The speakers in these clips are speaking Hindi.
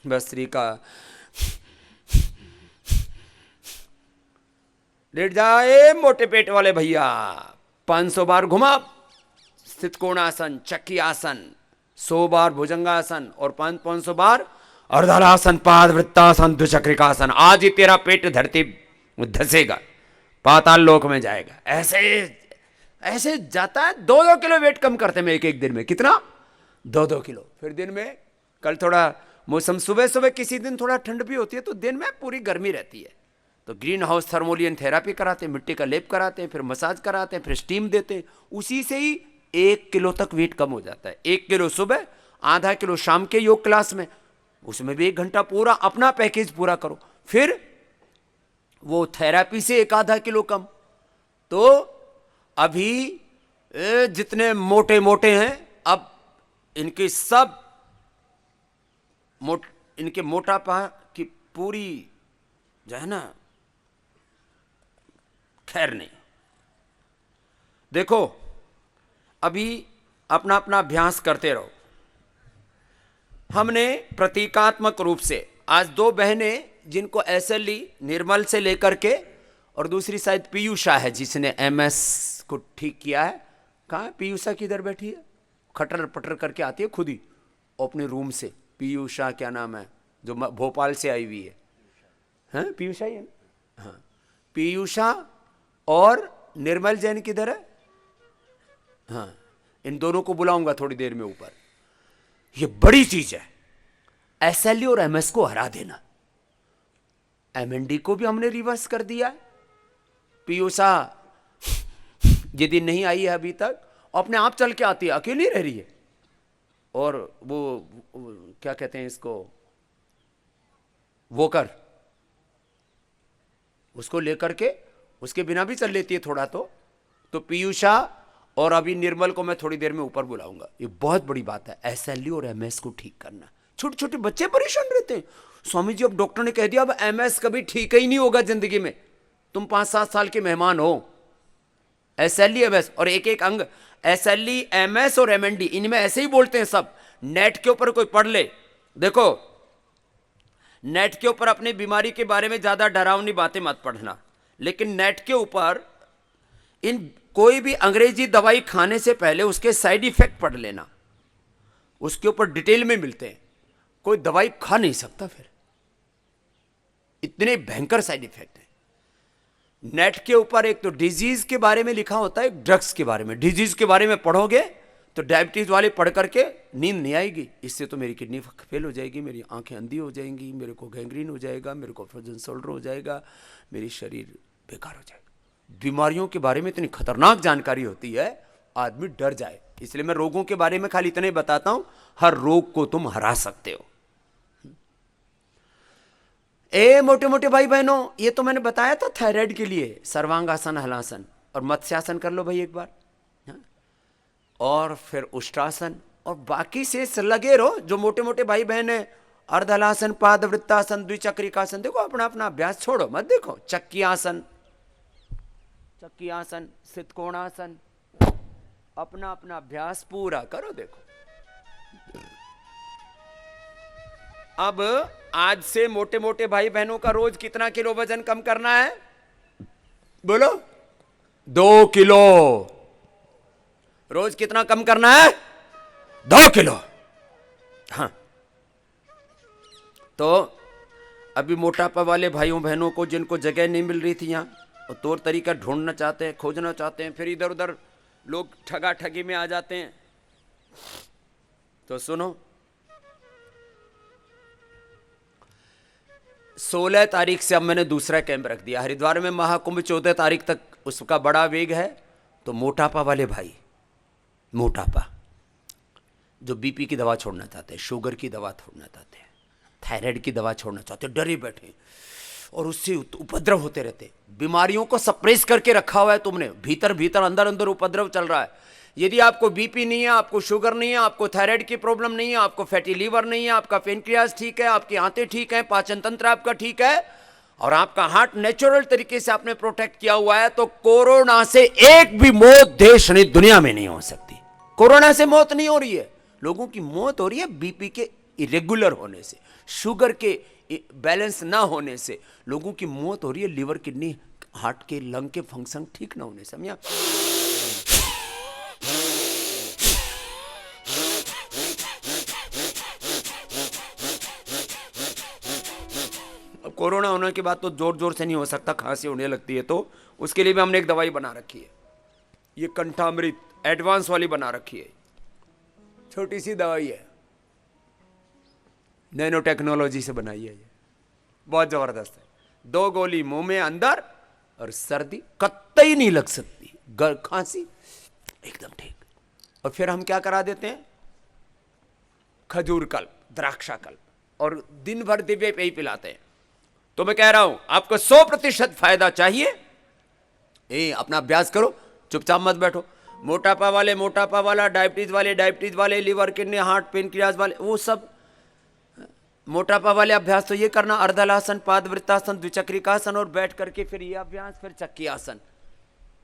बस्त्री का लेट जाए मोटे पेट वाले भैया, 500 बार घुमा, स्थित कोणासन, चक्की आसन, 100 बार भुजंगासन और 500 बार अर्धलासन, पाद वृत्तासन, द्विचक्रिकासन। आज ही तेरा पेट धरती धसेगा, पाताल लोक में जाएगा। ऐसे ऐसे जाता है। 2-2 किलो वेट कम करते हैं एक दिन में। कितना? 2-2 किलो। फिर दिन में कल थोड़ा मौसम सुबह सुबह किसी दिन थोड़ा ठंड भी होती है तो दिन में पूरी गर्मी रहती है, तो ग्रीन हाउस थर्मोलियन थेरापी कराते हैं, मिट्टी का लेप कराते हैं, फिर मसाज कराते हैं, फिर स्टीम देते हैं। उसी से ही 1 किलो तक वेट कम हो जाता है। 1 किलो सुबह, आधा किलो शाम के योग क्लास में, उसमें भी 1 घंटा पूरा अपना पैकेज पूरा करो। फिर वो थेरापी से 1-आधा किलो कम। तो अभी जितने मोटे मोटे हैं, अब इनके सब इनके मोटापा की पूरी जो है ना, खैर नहीं। देखो अभी अपना अपना अभ्यास करते रहो। हमने प्रतीकात्मक रूप से आज 2 बहनें जिनको एसएलई निर्मल से लेकर के, और दूसरी शायद पीयूषा है जिसने एमएस को ठीक किया है। कहाँ है पीयूषा? किधर बैठी है? खटर पटर करके आती है खुद ही अपने रूम से। पीयूषा क्या नाम है जो भोपाल से आई हुई है? हाँ पीयूषा ही है। हाँ पीयूषा और निर्मल जैन किधर है? हाँ इन दोनों को बुलाऊंगा थोड़ी देर में ऊपर। ये बड़ी चीज है, एसएलई और एमएस को हरा देना। एमएनडी को भी हमने रिवर्स कर दिया। पीयूषा यदि नहीं आई है अभी तक, अपने आप चल के आती है, अकेली रह रही है। और वो क्या कहते हैं इसको, वोकर, उसको लेकर के उसके बिना भी चल लेती है थोड़ा। तो पीयूषा और अभी निर्मल को मैं थोड़ी देर में ऊपर बुलाऊंगा। ये बहुत बड़ी बात है, एसएलई और एमएस को ठीक करना। छोटे छोटे बच्चे परेशान रहते हैं। स्वामी जी अब डॉक्टर ने कह दिया अब एमएस कभी ठीक ही नहीं होगा जिंदगी में, तुम 5-7 साल के मेहमान हो। एसएलई एमएस और एक अंग, एसएलई एमएस और एमएनडी, इनमें ऐसे ही बोलते हैं सब। नेट के ऊपर कोई पढ़ ले, देखो नेट के ऊपर अपनी बीमारी के बारे में ज्यादा डरावनी बातें मत पढ़ना, लेकिन नेट के ऊपर इन कोई भी अंग्रेजी दवाई खाने से पहले उसके साइड इफेक्ट पढ़ लेना, उसके ऊपर डिटेल में मिलते हैं। कोई दवाई खा नहीं सकता, फिर इतने भयंकर साइड इफेक्ट है। नेट के ऊपर एक तो डिजीज के बारे में लिखा होता है, ड्रग्स के बारे में। डिजीज के बारे में पढ़ोगे तो डायबिटीज वाले पढ़ करके नींद नहीं आएगी, इससे तो मेरी किडनी फेल हो जाएगी, मेरी आंखें अंधी हो जाएंगी, मेरे को गैंग्रीन हो जाएगा, मेरे को फ्रोजन शोल्डर हो जाएगा, मेरी शरीर बेकार हो जाएगा। बीमारियों के बारे में इतनी खतरनाक जानकारी होती है, आदमी डर जाए। इसलिए मैं रोगों के बारे में खाली इतना ही बताता हूं, हर रोग को तुम हरा सकते हो। ए मोटे मोटे भाई बहनों, ये तो मैंने बताया था थायराइड के लिए सर्वांगासन, हलासन और मत्स्यासन कर लो भाई एक बार, और फिर उष्ट्रासन, और बाकी से लगे रहो। जो मोटे मोटे भाई बहन है, अर्धलासन, पाद वृत्तासन, द्विचक्रिकासन, देखो अपना अपना अभ्यास छोड़ो मत। देखो चक्की आसन, चक्की आसन, स्थित कोणासन, अपना अपना अभ्यास पूरा करो। देखो अब आज से मोटे मोटे भाई बहनों का रोज कितना किलो वजन कम करना है? बोलो 2 किलो। रोज कितना कम करना है? 2 किलो। हाँ तो अभी मोटापा वाले भाइयों बहनों को जिनको जगह नहीं मिल रही थी यहाँ, और तौर तरीका ढूंढना चाहते हैं, खोजना चाहते हैं, फिर इधर उधर लोग ठगा ठगी में आ जाते हैं, तो सुनो 16 तारीख से अब मैंने दूसरा कैंप रख दिया हरिद्वार में। महाकुंभ 14 तारीख तक उसका बड़ा वेग है। तो मोटापा वाले भाई, मोटापा जो बीपी की दवा छोड़ना चाहते हैं, शुगर की दवा छोड़ना चाहते हैं, थायराइड की दवा छोड़ना चाहते हैं, डरे बैठे और उससे उपद्रव होते रहते, बीमारियों को सप्रेस करके रखा हुआ है तुमने, भीतर भीतर अंदर अंदर उपद्रव चल रहा है। यदि आपको बीपी नहीं है, आपको शुगर नहीं है, आपको थायराइड की प्रॉब्लम नहीं है, आपको फैटी लीवर नहीं है, आपका पेनक्रियाज ठीक है, आपकी आंतें ठीक है, पाचन तंत्र आपका ठीक है, और आपका हार्ट नेचुरल तरीके से आपने प्रोटेक्ट किया हुआ है, तो कोरोना से एक भी मौत देश नहीं दुनिया में नहीं हो सकती। कोरोना से मौत नहीं हो रही है, लोगों की मौत हो रही है बीपी के इरेगुलर होने से, शुगर के बैलेंस ना होने से लोगों की मौत हो रही है। लिवर, किडनी, हार्ट के, लंग के फंक्शन ठीक ना होने से। समझा? अब कोरोना होने के बाद तो जोर जोर से नहीं हो सकता, खांसी होने लगती है, तो उसके लिए भी हमने एक दवाई बना रखी है, ये कंठामृत एडवांस वाली बना रखी है। छोटी सी दवाई है, नैनो टेक्नोलॉजी से बनाई है, ये बहुत जबरदस्त है। 2 गोली मुंह में अंदर, और सर्दी कतई नहीं लग सकती, खांसी एकदम ठीक। और फिर हम क्या करा देते हैं, खजूर कल्प, द्राक्षा कल्प, और दिन भर दिव्य पे ही पिलाते हैं। तो मैं कह रहा हूं आपको 100% फायदा चाहिए, अपना अभ्यास करो, चुपचाप मत बैठो। मोटापा वाले मोटापा वाला, डायबिटीज वाले डायबिटीज वाले, लिवर, किडनी, हार्ट, पेनक्रियाज वाले, वो सब मोटापा वाले अभ्यास तो ये करना, अर्धलासन, पादवृत्तासन, द्विचक्रिकासन, और बैठ करके फिर ये अभ्यास, फिर चक्की आसन।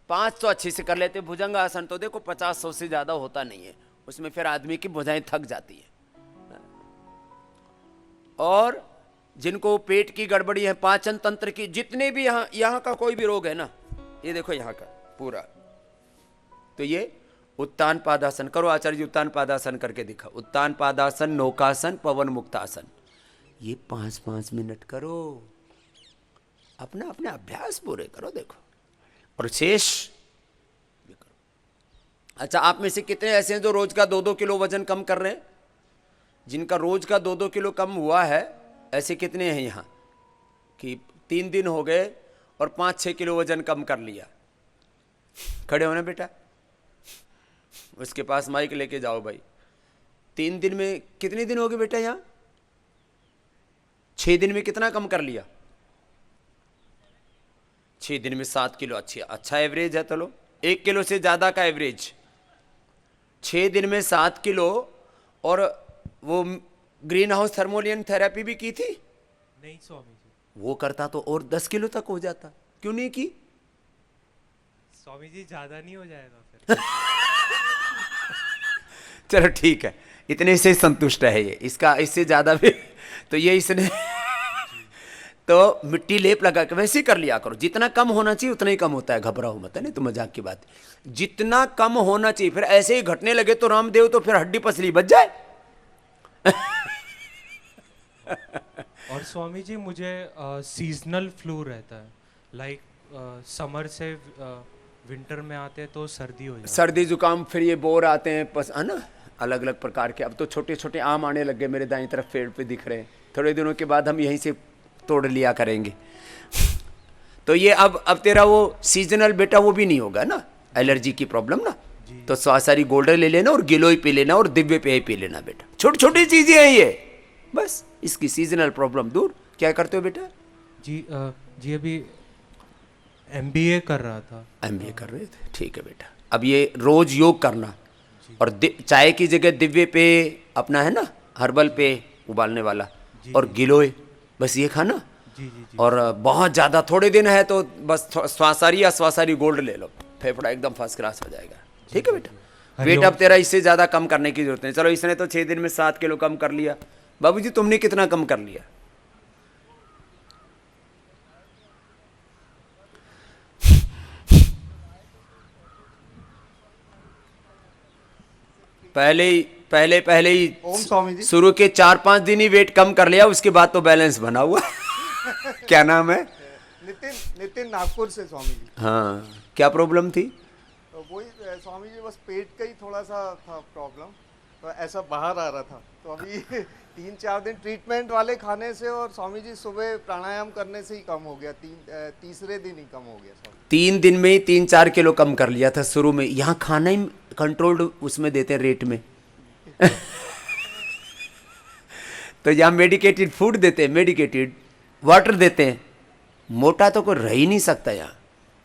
5 तो अच्छे से कर लेते। भुजंग आसन तो देखो 50-100 से ज्यादा होता नहीं है, उसमें फिर आदमी की भुजाएं थक जाती है। और जिनको पेट की गड़बड़ी है, पाचन तंत्र की, जितने भी यहाँ का कोई भी रोग है ना, ये देखो यहाँ का पूरा, तो ये उत्तान पादासन करो। आचार्य जी उत्तान पादासन करके दिखा, उत्तान पादासन, नौकासन, पवन मुक्तासन, ये 5-5 मिनट करो, अपना अपने अभ्यास पूरे करो, देखो, और शेष भी करो। अच्छा, आप में से कितने ऐसे हैं जो रोज का 2-2 किलो वजन कम कर रहे हैं? जिनका रोज का 2-2 किलो कम हुआ है, ऐसे कितने हैं यहाँ कि 3 दिन हो गए और 5-6 किलो वजन कम कर लिया? खड़े होना बेटा, उसके पास माइक लेके जाओ भाई। 3 दिन में कितने दिन हो गए बेटा यहाँ? 6 दिन में कितना कम कर लिया? 6 दिन में 7 किलो। अच्छा एवरेज है। चलो 1 किलो से ज्यादा का एवरेज, 6 दिन में 7 किलो। और वो ग्रीन हाउस थर्मोलियन थेरेपी भी की थी? नहीं स्वामी जी। वो करता तो और 10 किलो तक हो जाता, क्यों नहीं की? स्वामी जी ज्यादा नहीं हो जाएगा फिर? चलो ठीक है, इतने से संतुष्ट है ये, इसका इससे ज्यादा भी तो ये इसने तो मिट्टी लेप लगा के वैसे ही कर लिया करो। जितना कम होना चाहिए उतना ही कम होता है, घबराओ मत, है नहीं तो मजाक की बात। जितना कम होना चाहिए, फिर ऐसे ही घटने लगे तो रामदेव तो फिर हड्डी पसली बच जाए। और स्वामी जी मुझे सीजनल फ्लू रहता है, लाइक समर से विंटर में आते हैं तो सर्दी हो जाती है। सर्दी जुकाम, फिर ये बोर आते हैं, है ना, अलग अलग प्रकार के। अब तो छोटे छोटे आम आने लग गए, मेरे दाईं तरफ पेड़ पे दिख रहे हैं। थोड़े दिनों के बाद हम यहीं से तोड़ लिया करेंगे। तो ये अब तेरा वो सीजनल बेटा वो भी नहीं होगा ना, एलर्जी की प्रॉब्लम ना, तो स्वासारी गोल्डन ले लेना और गिलोय पी लेना और दिव्य पेय पी लेना बेटा। छोटी छोटी चीजें हैं ये, बस इसकी सीजनल प्रॉब्लम दूर। क्या करते हो बेटा? जी अभी MBA कर रहा था। MBA कर रहे थे, ठीक है बेटा। अब ये रोज योग करना, और चाय की जगह दिव्य पेय अपना है ना, हर्बल पेय उबालने वाला, और गिलोय, बस ये खाना। जी। और बहुत ज़्यादा थोड़े दिन है तो बस स्वासारी या स्वासारी गोल्ड ले लो, फेफड़ा एकदम फर्स्ट क्लास हो जाएगा। ठीक है बेटा। वेट अब तेरा इससे ज़्यादा कम करने की जरूरत नहीं। चलो इसने तो 6 दिन में 7 किलो कम कर लिया। बाबूजी तुमने कितना कम कर लिया? पहले ही ओम स्वामी जी। शुरू के 4-5 दिन ही वेट कम कर लिया, उसके बाद तो बैलेंस बना हुआ। क्या नाम है? नितिन नागपुर से स्वामी जी। हाँ, क्या प्रॉब्लम थी? तो वही स्वामी जी, बस पेट का ही थोड़ा सा था प्रॉब्लम, तो ऐसा बाहर आ रहा था। तो अभी 3-4 दिन ट्रीटमेंट वाले खाने से और स्वामी जी सुबह प्राणायाम करने से ही कम हो गया। तीसरे दिन ही कम हो गया स्वामी। 3 दिन में ही 3-4 किलो कम कर लिया था शुरू में। यहाँ खाना ही कंट्रोल्ड उसमें देते हैं रेट में। तो यहाँ मेडिकेटेड फूड देते हैं, मेडिकेटेड वाटर देते हैं। मोटा तो कोई रह ही नहीं सकता यहाँ।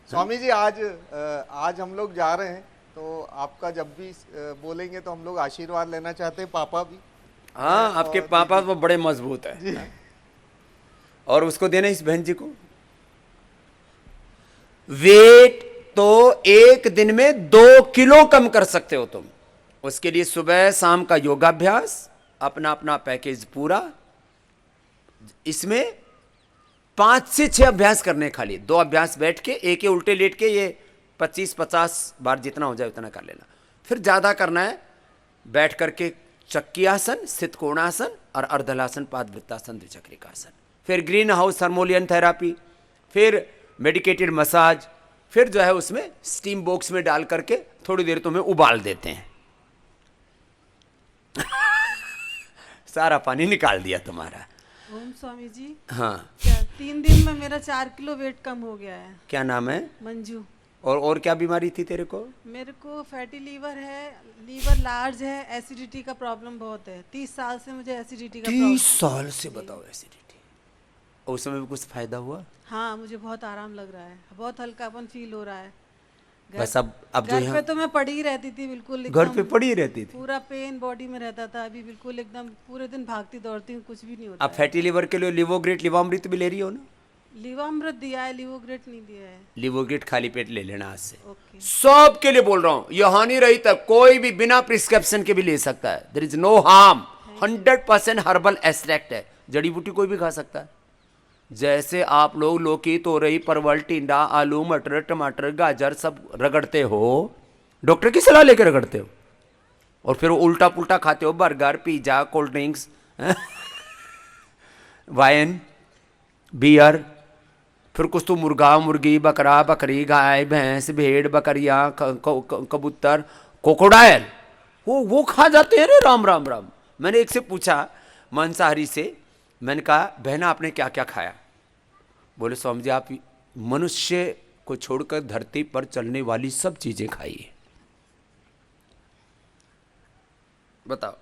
स्वामी जी आज हम लोग जा रहे हैं, तो आपका जब भी बोलेंगे तो हम लोग आशीर्वाद लेना चाहते हैं। पापा भी, हाँ, आपके पापा तो बड़े मजबूत है, और उसको देना इस बहन जी को। वेट तो 1 दिन में 2 किलो कम कर सकते हो तुम। उसके लिए सुबह शाम का योगाभ्यास, अपना अपना पैकेज पूरा। इसमें 5 से 6 अभ्यास करने खाली, 2 अभ्यास बैठ के, एक ही उल्टे लेट के, ये 25-50 बार जितना हो जाए उतना कर लेना। फिर ज़्यादा करना है बैठ करके चक्की आसन, स्थित कोणासन और अर्धलासन, पादवृत्तासन, द्विचक्रिकासन। फिर ग्रीन हाउस थर्मोलियन थेरापी, फिर मेडिकेटेड मसाज, फिर जो है उसमें स्टीम बॉक्स में डाल करके थोड़ी देर तुम्हें उबाल देते हैं। सारा पानी निकाल दिया तुम्हारा। ओम स्वामी जी। हाँ, क्या 3 दिन में मेरा 4 किलो वेट कम हो गया है। क्या नाम है? मंजू। और क्या बीमारी थी तेरे को? मेरे को फैटी लीवर है, लीवर लार्ज है, एसिडिटी का प्रॉब्लम बहुत है। 30 साल से मुझे एसिडिटी का 30 साल से बताओ एसिडिटी। और उस समय भी कुछ फायदा हुआ? हाँ, मुझे बहुत आराम लग रहा है, बहुत हल्कापन फील हो रहा है। बस अब जो घर यहाँ पे तो मैं पड़ी ही रहती थी, बिल्कुल घर पे एकदम पड़ी ही रहती थी। पूरा पेन बॉडी में रहता था। अभी बिल्कुल एकदम पूरे दिन भागती दौड़ती हूँ, कुछ भी नहीं होता अब फैटी लिवर के लिए लिवोग्रेट लिवामृत भी ले रही हो ना? है। लिवामृत दिया है, लिवोग्रेट नहीं दिया है। लिवोग्रेट खाली पेट ले लेना आज से। ओके। सब के लिए बोल रहा हूं, यह हानि रहित है, कोई भी बिना प्रिस्क्रिप्शन के भी ले सकता है। There is no harm. 100% herbal extract है, जड़ी बूटी कोई भी खा सकता है। जैसे आप लोग लौकी, तोरई, परवल, टिंडा, आलू, मटर, टमाटर, गाजर सब रगड़ते हो, डॉक्टर की सलाह लेकर रगड़ते हो, और फिर उल्टा पुल्टा खाते हो, burger, pizza, cold drinks, wine, beer, फिर कुछ तो मुर्गा, मुर्गी, बकरा, बकरी, गाय, भैंस, भेड़, बकरियां, कबूतर, कोकोडायल, वो खा जाते हैं रे। राम राम राम। मैंने एक से पूछा मांसाहारी से, मैंने कहा बहना आपने क्या क्या खाया? बोले स्वामी जी आप मनुष्य को छोड़कर धरती पर चलने वाली सब चीजें खाई है। बताओ,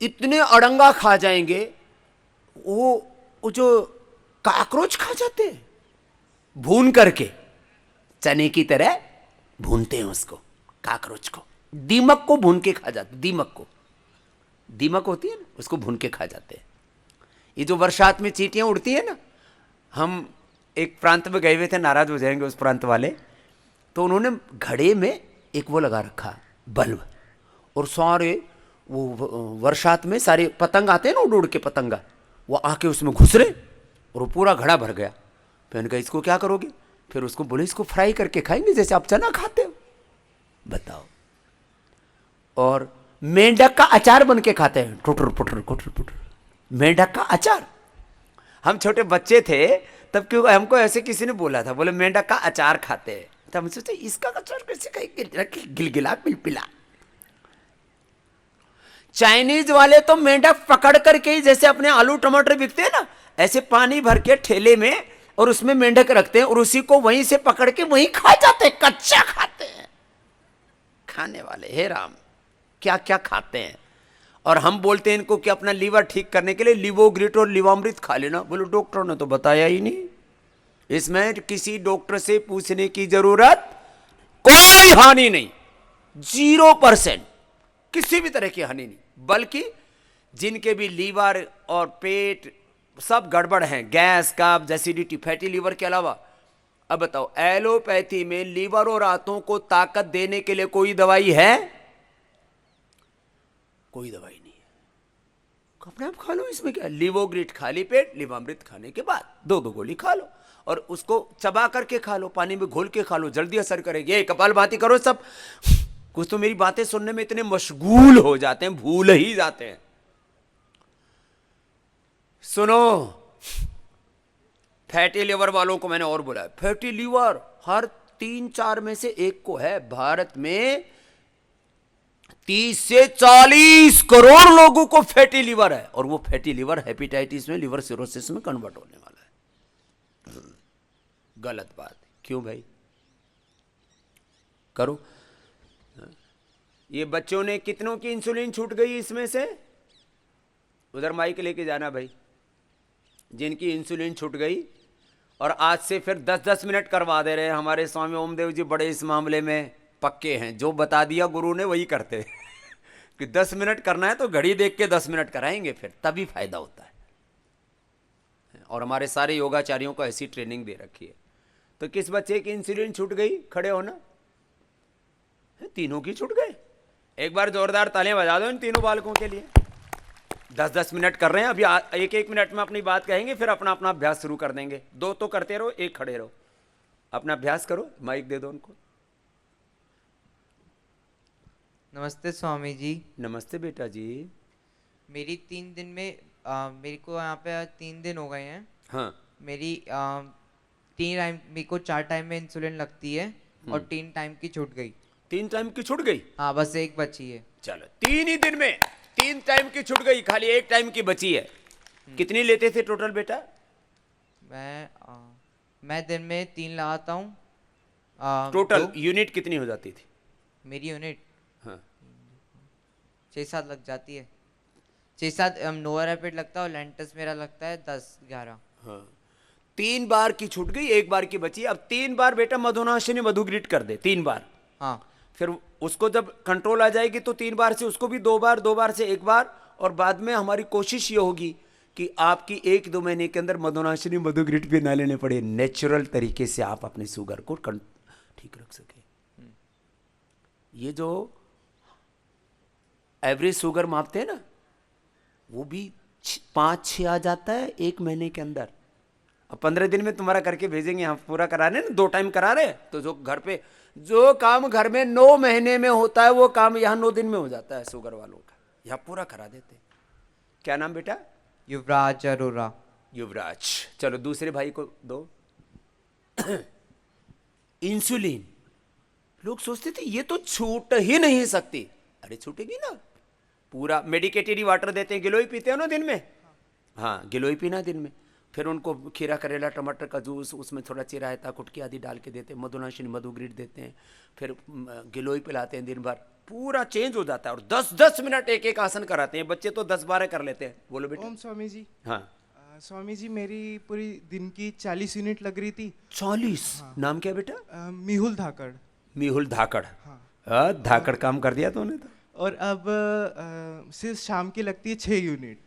इतने अड़ंगा खा जाएंगे। वो जो काकरोच खा जाते हैं भून करके, चने की तरह भूनते हैं उसको, काकरोच को। दीमक को भून के खा जाते, दीमक होती है ना, उसको भून के खा जाते हैं। ये जो बरसात में चींटियां उड़ती है ना, हम एक प्रांत में गए हुए थे, नाराज हो जाएंगे उस प्रांत वाले, तो उन्होंने घड़े में एक वो लगा रखा बल्ब, और सारे वो बरसात में सारे पतंग आते हैं ना, उड़ उड़ के पतंगा, वो आके उसमें घुस रहे और वो पूरा घड़ा भर गया। फिर मैंने कहा इसको क्या करोगे? फिर उसको बोले इसको फ्राई करके खाएंगे जैसे आप चना खाते हो। बताओ। और मेंढक का अचार बन के खाते हैं, टुटर पुटर कुटर पुटर, मेंढक का अचार। हम छोटे बच्चे थे तब, क्यों हमको ऐसे किसी ने बोला था, बोले मेंढक का अचार खाते हैं, तो हम सोचे इसका अचार कैसे खाएंगे, गिलगिला पिलपिला। चाइनीज वाले तो मेंढक पकड़ करके ही, जैसे अपने आलू टमाटर बिकते हैं ना, ऐसे पानी भर के ठेले में और उसमें मेंढक रखते हैं और उसी को वहीं से पकड़ के वहीं खा जाते हैं, कच्चा खाते हैं। खाने वाले हे राम क्या क्या खाते हैं। और हम बोलते हैं इनको कि अपना लीवर ठीक करने के लिए लिवोग्रिट और लिवामृत खा लेना। बोलो डॉक्टर ने तो बताया ही नहीं। इसमें किसी डॉक्टर से पूछने की जरूरत, कोई हानि नहीं, 0%, किसी भी तरह की हानि नहीं। बल्कि जिनके भी लीवर और पेट सब गड़बड़ हैं, गैस, कब्ज, एसिडिटी, फैटी लीवर के अलावा, अब बताओ एलोपैथी में लीवर और आंतों को ताकत देने के लिए कोई दवाई है? कोई दवाई नहीं है। अपने आप खा लो, इसमें क्या? लिवोग्रिट खाली पेट, लिवामृत खाने के बाद 2 गोली खा लो और उसको चबा करके खा लो, पानी में घोल के खा लो, जल्दी असर करेगी। ये कपालभाति करो सब। कुछ तो मेरी बातें सुनने में इतने मशगूल हो जाते हैं, भूल ही जाते हैं। सुनो, फैटी लीवर वालों को मैंने और बोला, फैटी लीवर हर 3-4 में से एक को है। भारत में 30 से 40 करोड़ लोगों को फैटी लीवर है, और वो फैटी लीवर हेपेटाइटिस में, लिवर सिरोसिस में कन्वर्ट होने वाला है। गलत बात। क्यों भाई? करो। ये बच्चों ने कितनों की इंसुलिन छूट गई इसमें से? उधर माइक लेके जाना भाई, जिनकी इंसुलिन छूट गई और आज से फिर 10-10 मिनट करवा दे रहे हैं। हमारे स्वामी ओमदेव जी बड़े इस मामले में पक्के हैं, जो बता दिया गुरु ने वही करते कि 10 मिनट करना है तो घड़ी देख के 10 मिनट कराएंगे, फिर तभी फायदा होता है। और हमारे सारे योगाचार्यों को ऐसी ट्रेनिंग दे रखी है। तो किस बच्चे की इंसुलिन छूट गई? खड़े होना। तीनों की छूट गए। एक बार जोरदार तालियां बजा दो इन तीनों बालकों के लिए। 10-10 मिनट कर रहे हैं अभी, एक एक मिनट में अपनी बात कहेंगे, फिर अपना अपना अभ्यास शुरू कर देंगे। 2 तो करते रहो, 1 खड़े रहो, अपना अभ्यास करो। माइक दे दो उनको। नमस्ते स्वामी जी। नमस्ते बेटा जी। मेरी 3 दिन में मेरे को यहाँ पे आज 3 दिन हो गए हैं। हाँ मेरी 3 टाइम, मेरे को 4 टाइम में इंसुलिन लगती है और 3 टाइम की छूट गई। 3 टाइम की छूट गई? हाँ, बस 1 बची है। चलो 3 ही दिन में 3 टाइम की छूट गई, खाली 1 टाइम की बची है। कितनी लेते थे टोटल बेटा? मैं दिन में 3 लगाता हूँ। टोटल यूनिट कितनी हो जाती थी? मेरी यूनिट हाँ 6-7 लग जाती है। 6-7 नोवा रैपिड लगता है और लेंटस मेरा लगता है 10-11। हाँ 3 बार की छूट गई, 1 बार की बची। अब 3 बार बेटा मधुनाशिनी मधु ग्रिड कर दे, 3 बार। हाँ, फिर उसको जब कंट्रोल आ जाएगी तो 3 बार से उसको भी 2 बार, 2 बार से 1 बार। और बाद में हमारी कोशिश ये होगी कि आपकी 1-2 महीने के अंदर मधुनाशिनी मधु ग्रिड भी ना लेने पड़े, नेचुरल तरीके से आप अपने शुगर को ठीक रख सके। ये जो एवरेज शुगर मापते हैं ना, वो भी 5-6 आ जाता है 1 महीने के अंदर। अब 15 दिन में तुम्हारा करके भेजेंगे, हम पूरा करा रहे हैं ना, 2 टाइम करा रहे हैं। तो जो घर पे जो काम घर में 9 महीने में होता है, वो काम यहाँ 9 दिन में हो जाता है शुगर वालों का, यहाँ पूरा करा देते। क्या नाम बेटा? युवराज अरोरा। युवराज। चलो दूसरे भाई को दो। इंसुलिन, लोग सोचते थे ये तो छूट ही नहीं सकती। अरे छूटेगी ना। पूरा मेडिकेटेड वाटर देते हैं, गिलोय पीते हो ना दिन में? हाँ गिलोय पीना दिन में। फिर उनको खीरा करेला टमाटर का जूस, उसमें थोड़ा चिरायता कुटकी आदि डाल के देते हैं, मधुनाशिनी मधु ग्रिड देते हैं, फिर गिलोय पिलाते हैं दिन भर, पूरा चेंज हो जाता है। और 10-10 मिनट एक एक आसन कराते हैं। बच्चे तो 10-12 कर लेते हैं। बोलो बेटा। ओम स्वामी जी। हाँ स्वामी जी, मेरी पूरी दिन की 40 यूनिट लग रही थी। 40? नाम क्या बेटा? मेहुल धाकड़। मेहुल धाकड़। हाँ। धाकड़ काम कर दिया तूने तो। और अब सिर्फ शाम की लगती है 6 यूनिट।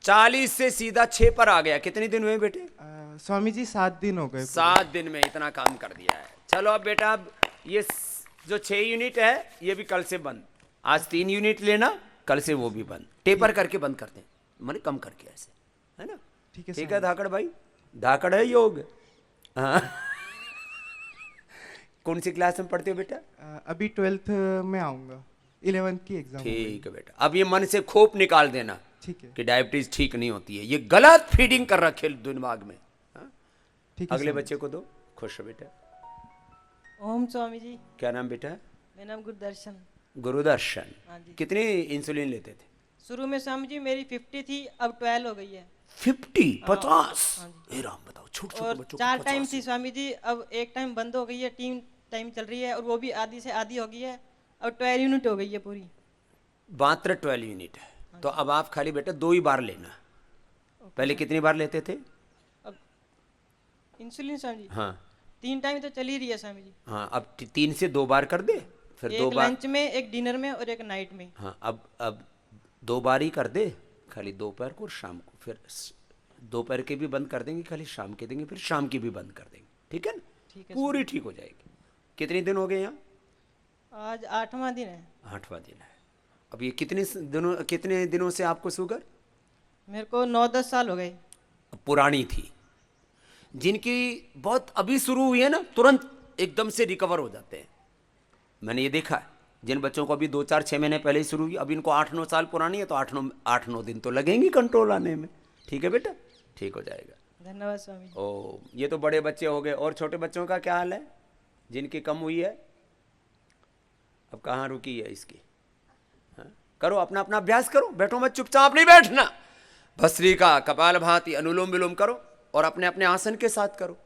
40 से सीधा 6 पर आ गया। कितने दिन हुए बेटे? स्वामी जी 7 दिन हो गए। 7 दिन में इतना काम कर दिया है। चलो अब बेटा, अब ये जो 6 यूनिट है ये भी कल से बंद। आज 3 यूनिट लेना, कल से वो भी बंद। टेपर करके बंद करते हैं, मैंने कम करके, ऐसे है ना? ठीक है धाकड़ भाई, धाकड़ है योग। हाँ। कौन सी क्लास में पढ़ते हो बेटा? अभी 12th में आऊँगा, 11th की एग्जाम। ठीक है बेटा। अब ये मन से खोप निकाल देना ठीक है। कि डायबिटीज ठीक नहीं होती है, ये गलत फीडिंग कर रखे दिमाग में। हाँ? ठीक है। अगले बच्चे को दो। खुश हो बेटा। ओम स्वामी जी। क्या नाम बेटा? मेरा नाम गुरदर्शन। गुरुदर्शन। हाँ जी। कितनी इंसुलिन लेते थे? शुरू में स्वामी जी मेरी 50 थी, अब 12 हो गई है। 50? 50? हाँ हे राम, बताओ छोटे छोटे और बच्चों को 4 टाइम 50? थी स्वामी जी, अब 1 टाइम बंद हो गई है, 3 टाइम चल रही है, और वो भी आधी से आधी हो गई है। अब 12 यूनिट हो गई है पूरी। मात्र 12 यूनिट है। तो अब आप खाली बेटा 2 ही बार लेना। पहले कितनी बार लेते थे? अब इंसुलिन स्वामी जी हाँ 3 टाइम तो चल ही रही है स्वामी जी। हाँ, अब 3 से 2 बार कर दे, फिर 2 एक बार। लंच में, एक डिनर में और एक नाइट में। हाँ अब 2 बार ही कर दे, खाली दोपहर को और शाम को। फिर दोपहर के भी बंद कर देंगे, खाली शाम के देंगे, फिर शाम की भी बंद कर देंगे। ठीक है ना? ठीक है। पूरी ठीक हो जाएगी। कितने दिन हो गए यहाँ? आज 8वां दिन है। 8वां दिन है। अब ये कितने दिनों से आपको शुगर? मेरे को 9-10 साल हो गए। पुरानी थी। जिनकी बहुत अभी शुरू हुई है ना, तुरंत एकदम से रिकवर हो जाते हैं। मैंने ये देखा है, जिन बच्चों को अभी 2-4-6 महीने पहले ही शुरू हुई, अब इनको 8-9 साल पुरानी है, तो 8-9 दिन तो लगेंगी कंट्रोल आने में। ठीक है बेटा, ठीक हो जाएगा। धन्यवाद स्वामी जी। ओ, ये तो बड़े बच्चे हो गए। और छोटे बच्चों का क्या हाल है, जिनकी कम हुई है? अब कहाँ रुकी है इसकी? हाँ? करो अपना अपना अभ्यास करो, बैठो मत, चुपचाप नहीं बैठना। भस्त्रिका, कपालभाति, अनुलोम विलोम करो और अपने अपने आसन के साथ करो।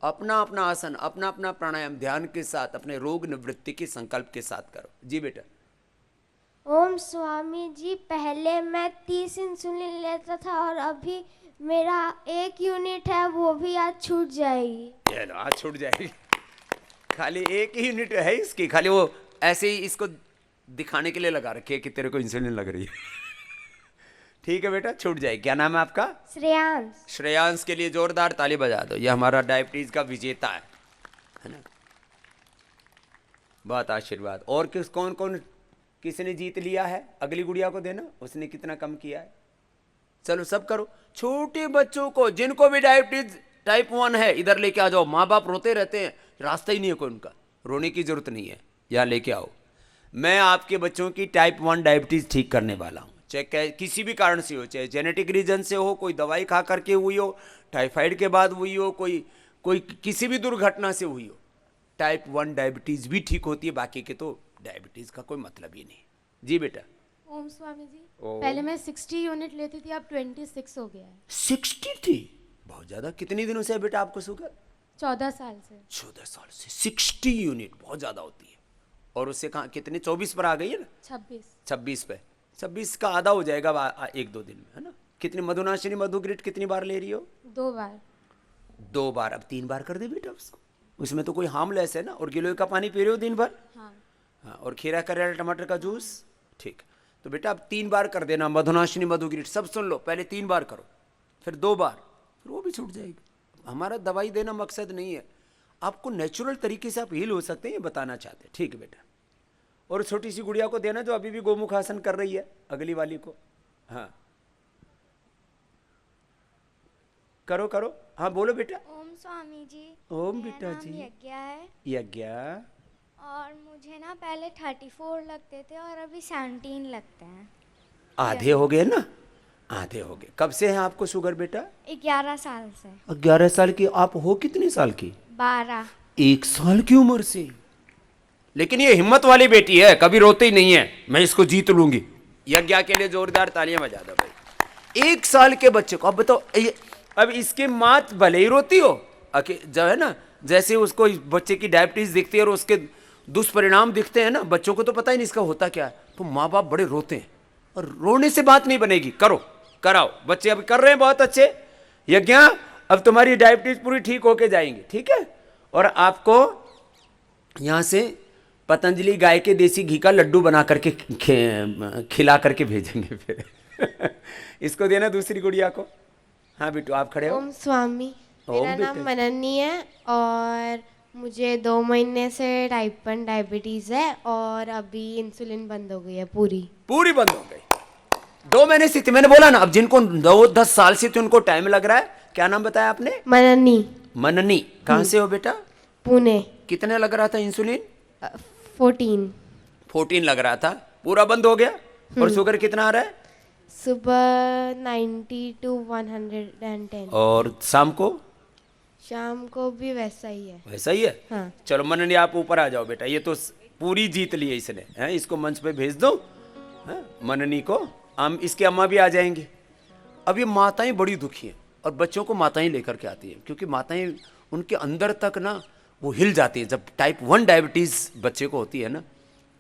अपना अपना आसन, अपना अपना प्राणायाम ध्यान के साथ, अपने रोग निवृत्ति के संकल्प के साथ करो। जी बेटा। ओम स्वामी जी, पहले मैं 30 इंसुलिन लेता था और अभी मेरा 1 यूनिट है, वो भी आज छूट जाएगी। ये लो, आज छूट जाएगी। खाली 1 ही यूनिट है इसकी, खाली वो ऐसे ही इसको दिखाने के लिए लगा रखे है कि तेरे को इंसुलिन लग रही है। ठीक है बेटा, छूट जाएगी। क्या नाम है आपका? श्रेयांश। श्रेयांश के लिए जोरदार ताली बजा दो। ये हमारा डायबिटीज का विजेता है ना? बहुत आशीर्वाद। और किस कौन कौन किसने जीत लिया है, अगली गुड़िया को देना, उसने कितना कम किया है। चलो सब करो। छोटे बच्चों को जिनको भी डायबिटीज टाइप 1 है इधर लेके आ जाओ। माँ बाप रोते रहते हैं, रास्ता ही नहीं है कोई उनका, रोने की जरूरत नहीं है, यहाँ लेके आओ। मैं आपके बच्चों की टाइप 1 डायबिटीज ठीक करने वाला हूँ, चाहे किसी भी कारण से हो, चाहे जेनेटिक रीजन से हो, कोई दवाई खा करके हुई हो, टाइफाइड के बाद हुई हो, कोई किसी भी दुर्घटना से हुई हो, टाइप 1 डायबिटीज भी ठीक होती है। बाकी के तो डायबिटीज का कोई मतलब ही नहीं। जी बेटा। ओम स्वामी जी, ओम। पहले मैं 60 यूनिट लेती थी, अब 26 हो गया है। 60 थी, बहुत ज्यादा। कितने दिनों से है बेटा आपको शुगर? 14 साल से। 14 साल से 60 यूनिट बहुत ज्यादा होती है। और उससे कहाँ कितने 24 पर आ गई है ना? 26 पे। 26 का आधा हो जाएगा 1-2 दिन में, है ना? कितनी मधुनाशिनी मधुग्रिट कितनी बार ले रही हो? 2 बार। 2 बार, अब 3 बार कर दे बेटा उसको। उसमें तो कोई हार्मलेस है ना। और गिलोय का पानी पी रहे हो दिन भर? हाँ। हाँ, और खीरा करेला टमाटर का जूस, ठीक। तो बेटा अब 3 बार कर देना मधुनाशिनी मधुग्रिट। सब सुन लो, पहले 3 बार करो, फिर 2 बार, फिर वो भी छूट जाएगी। हमारा दवाई देना मकसद नहीं है, आपको नेचुरल तरीके से आप हील हो सकते हैं, ये बताना चाहते हैं। ठीक है बेटा। और छोटी सी गुड़िया को देना जो अभी भी गोमुख आसन कर रही है, अगली वाली को। हाँ करो करो। हाँ बोलो बेटा। ओम स्वामी जी। ओम मेरा बेटा नाम जी। यज्ञ है यज्ञ। और मुझे ना पहले 34 लगते थे और अभी 17 लगते हैं। आधे हो गए ना, आधे हो गए। कब से है आपको शुगर बेटा? 11 साल से। 11 साल की। आप हो कितने साल की? 12। 1 साल की उम्र से। लेकिन ये हिम्मत वाली बेटी है, कभी रोती ही नहीं है। मैं इसको जीत लूंगी। यज्ञ के लिए जोरदार तालियां बजा दो भाई। 1 साल के बच्चे को अब बताओ, अब इसके माँ भले ही रोती हो, जो है ना, जैसे उसको बच्चे की डायबिटीज दिखती है और उसके दुष्परिणाम दिखते हैं ना, बच्चों को तो पता ही नहीं इसका होता क्या है, तो माँ बाप बड़े रोते हैं। और रोने से बात नहीं बनेगी, करो कराओ। बच्चे अब कर रहे हैं बहुत अच्छे। यज्ञ अब तुम्हारी डायबिटीज पूरी ठीक होके जाएंगी, ठीक है? और आपको यहाँ से पतंजलि गाय के देसी घी का लड्डू बना करके खिला करके भेजेंगे फिर। इसको देना दूसरी गुड़िया को। हाँ बिट्टू आप खड़े हो। ओम स्वामी। मेरा ओम नाम बेटे। मनन्नी है और मुझे 2 महीने से टाइप 1 डायबिटीज़ है और अभी इंसुलिन बंद हो गई है पूरी। पूरी बंद हो गई 2 महीने से थी। मैंने बोला ना, अब जिनको 9-10 साल से थी उनको टाइम लग रहा है। क्या नाम बताया आपने? मनन्नी। मननी। कहाँ से हो बेटा? पुणे। कितने लग रहा था इंसुलिन? 14 लग रहा था, पूरा बंद हो गया। और शुगर कितना आ रहा है? सुबह 90 to 110। और शाम को? शाम को भी वैसा ही है। वैसा ही है। हाँ। चलो मननी आप ऊपर आ जाओ बेटा। ये तो पूरी जीत ली है इसने, है? इसको मंच पे भेज दो, है? मननी को। इसके अम्मा भी आ जाएंगे। अब ये माताएं बड़ी दुखी हैं और बच्चों को माताएं लेकर के आती हैं, क्योंकि माताएं उनके अंदर तक ना वो हिल जाती है। जब टाइप 1 डायबिटीज बच्चे को होती है ना,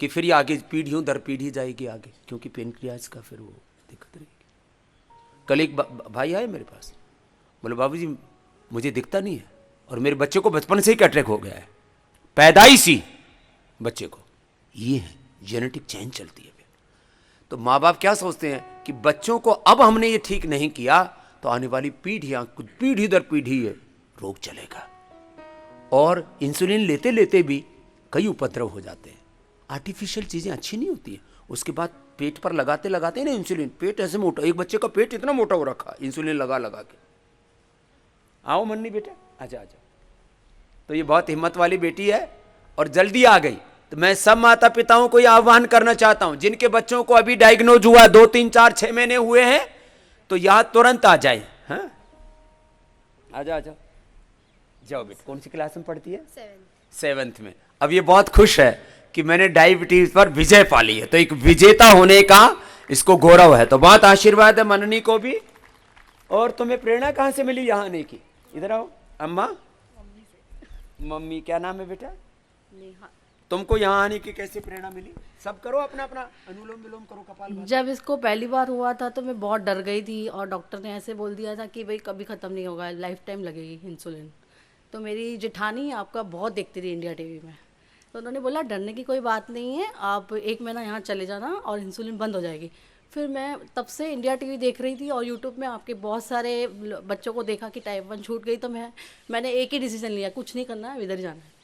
कि फिर ये आगे पीढ़ियों दर पीढ़ी जाएगी आगे, क्योंकि पेनक्रियाज का फिर वो दिक्कत रहेगी। कल एक भाई आए मेरे पास, बोले बाबूजी मुझे दिखता नहीं है और मेरे बच्चे को बचपन से ही अटैक हो गया है, पैदाइशी बच्चे को। ये है जेनेटिक चेंज चलती है। तो माँ बाप क्या सोचते हैं कि बच्चों को अब हमने ये ठीक नहीं किया तो आने वाली पीढ़ियां, कुछ पीढ़ी दर पीढ़ी ये रोग चलेगा। और इंसुलिन लेते लेते भी कई उपद्रव हो जाते हैं। आर्टिफिशियल चीज़ें अच्छी नहीं होती है। उसके बाद पेट पर लगाते लगाते ना इंसुलिन, पेट ऐसे मोटा, एक बच्चे का पेट इतना मोटा हो रखा इंसुलिन लगा लगा के। आओ मन्नी बेटा, आजा आजा। तो ये बहुत हिम्मत वाली बेटी है और जल्दी आ गई। तो मैं सब माता पिताओं को ये आह्वान करना चाहता हूं, जिनके बच्चों को अभी डायग्नोज हुआ 2, 3, 4, 6 महीने हुए हैं, तो यहां तुरंत आ जाए। हाँ आजा आजा, जाओ बेटा। कौन सी क्लास में पढ़ती है? 7th में। अब ये बहुत खुश है कि मैंने डायबिटीज पर विजय पा ली है, तो एक विजेता होने का इसको गौरव है। तो बहुत आशीर्वाद है मननी को भी। और तुम्हें प्रेरणा कहां से मिली यहाँ आने की? इधर आओ अम्मा। मम्मी क्या नाम है बेटा? तुमको यहाँ आने की कैसे प्रेरणा मिली? सब करो अपना अपना, अनुलोम विलोम करो, कपालभाति। जब इसको पहली बार हुआ था तो मैं बहुत डर गई थी और डॉक्टर ने ऐसे बोल दिया था कि भाई कभी ख़त्म नहीं होगा, लाइफ टाइम लगेगी इंसुलिन। तो मेरी जेठानी आपका बहुत देखती थी इंडिया टीवी में, तो उन्होंने बोला डरने की कोई बात नहीं है, आप 1 महीना यहाँ चले जाना और इंसुलिन बंद हो जाएगी। फिर मैं तब से इंडिया टीवी देख रही थी और यूट्यूब में आपके बहुत सारे बच्चों को देखा कि टाइप 1 छूट गई। तो मैंने एक ही डिसीजन लिया, कुछ नहीं करना है, इधर जाना है।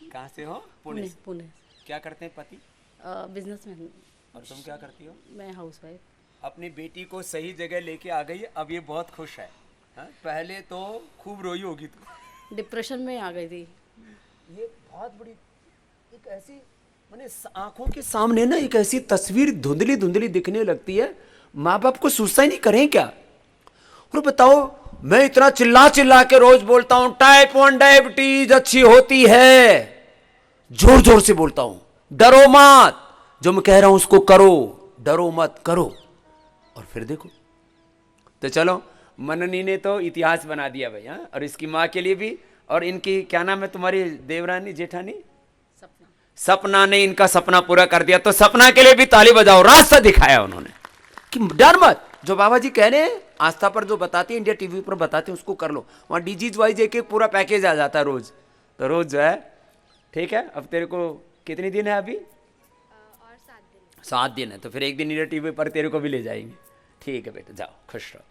कहाँ से हो? पुणे। क्या करते हैं पति? बिजनेसमैन। और तुम क्या करती हो? मैं हाउस वाइफ। अपनी बेटी को सही जगह लेके आ गई, अब ये बहुत खुश है। हाँ? पहले तो खूब रोई होगी तू। डिप्रेशन में आ गई थी। ये बहुत बड़ी एक ऐसी माने आंखों के सामने ना एक ऐसी तस्वीर धुंधली धुंधली दिखने लगती है। माँ बाप को सुसाइड नहीं करें क्या? और बताओ, मैं इतना चिल्ला चिल्ला के रोज बोलता हूं टाइप 1 डायबिटीज अच्छी होती है, जोर जोर से बोलता हूं, डरो मत, जो मैं कह रहा हूं उसको करो, डरो मत करो। और फिर देखो। तो चलो, मननी ने तो इतिहास बना दिया भाई। हाँ, और इसकी माँ के लिए भी। और इनकी क्या नाम है तुम्हारी देवरानी जेठानी? सपना। सपना ने इनका सपना पूरा कर दिया। तो सपना के लिए भी ताली बजाओ, रास्ता दिखाया उन्होंने कि डर मत, जो बाबा जी कह रहे हैं आस्था पर जो बताते हैं, इंडिया टीवी पर बताते हैं, उसको कर लो। वहाँ डिजीज वाइज एक एक पूरा पैकेज आ जाता है रोज। तो रोज जो है ठीक है। अब तेरे को कितने दिन है अभी? और 7 दिन। 7 दिन है। तो फिर एक दिन इंडिया टीवी पर तेरे को भी ले जाएंगे। ठीक है बेटा, जाओ खुश रहो।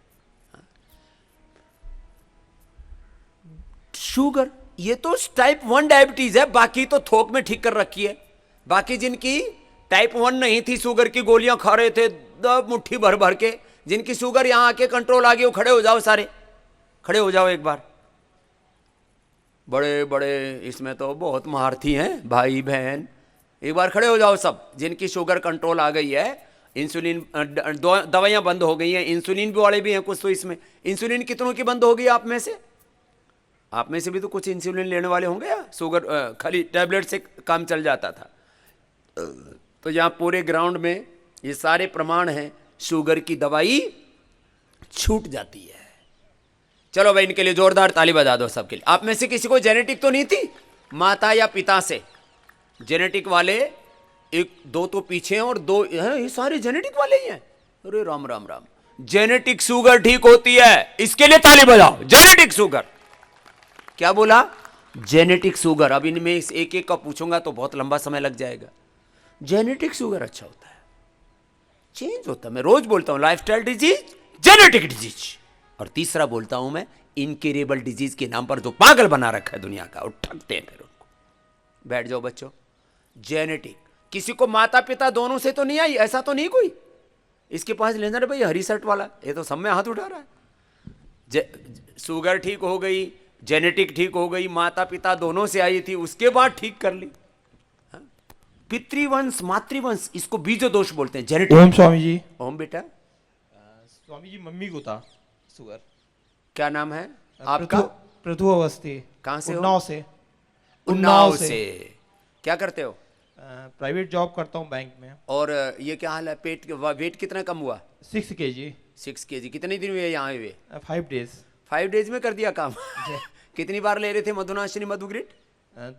शुगर, ये तो टाइप 1 डायबिटीज है, बाकी तो थोक में ठीक कर रखी है। बाकी जिनकी टाइप 1 नहीं थी, शुगर की गोलियां खा रहे थे मुट्ठी भर भर के, जिनकी शुगर यहां आके कंट्रोल आ गई, वो खड़े हो जाओ, सारे खड़े हो जाओ एक बार। बड़े बड़े इसमें तो बहुत महारथी हैं भाई बहन, एक बार खड़े हो जाओ सब, जिनकी शुगर कंट्रोल आ गई है। इंसुलिन दवाइयां बंद हो गई हैं, इंसुलिन भी वाले भी हैं कुछ। तो इसमें इंसुलिन कितनों की बंद हो गई? आप में से? आप में से भी तो कुछ इंसुलिन लेने वाले होंगे या शुगर खाली टैबलेट से काम चल जाता था? तो यहाँ पूरे ग्राउंड में ये सारे प्रमाण हैं, शुगर की दवाई छूट जाती है। चलो भाई, इनके लिए जोरदार ताली बजा दो सबके लिए। आप में से किसी को जेनेटिक तो नहीं थी माता या पिता से? जेनेटिक वाले 1-2 तो पीछे हैं और 2 हैं, ये सारे जेनेटिक वाले ही हैं। अरे राम राम राम। जेनेटिक शुगर ठीक होती है, इसके लिए ताली बजाओ। जेनेटिक शुगर, क्या बोला? Genetic sugar. अब इनमें इस एक एक का पूछूंगा तो बहुत लंबा समय लग जाएगा। जेनेटिक शुगर अच्छा होता है, चेंज होता है। मैं रोज बोलता हूं लाइफस्टाइल डिजीज, जेनेटिक डिजीज। और तीसरा बोलता हूं मैं इनक्यूरेबल डिजीज के नाम पर जो पागल बना रखा है दुनिया का, वो ठगते हैं फिर उनको। बैठ जाओ बच्चों। जेनेटिक, किसी को माता पिता दोनों से तो नहीं आई, ऐसा तो नहीं कोई इसके पास लेना रे भाई हरी शर्ट वाला, ये तो सब में हाथ उठा रहा है। शुगर ठीक हो गई, जेनेटिक ठीक हो गई, माता पिता दोनों से आई थी, उसके बाद ठीक कर ली। पितृवंश मातृवंश, इसको बीज दोष बोलते हैं, जेनेटिक। ओम स्वामी जी। ओम बेटा। स्वामी जी मम्मी को था शुगर। क्या नाम है आपका? पृथु अवस्थी। कहाँ से हो? उन्नाव से। उन्नाव से। क्या करते हो? प्राइवेट जॉब करता हूँ बैंक में। और ये क्या हाल है? पेट वेट कितना कम हुआ? 6 kg। 6 kg। कितने दिन हुए यहाँ हुए? 5 days। 5 days में कर दिया काम। कितनी बार ले रहे थे मधुनाशिनी मधुग्रिट?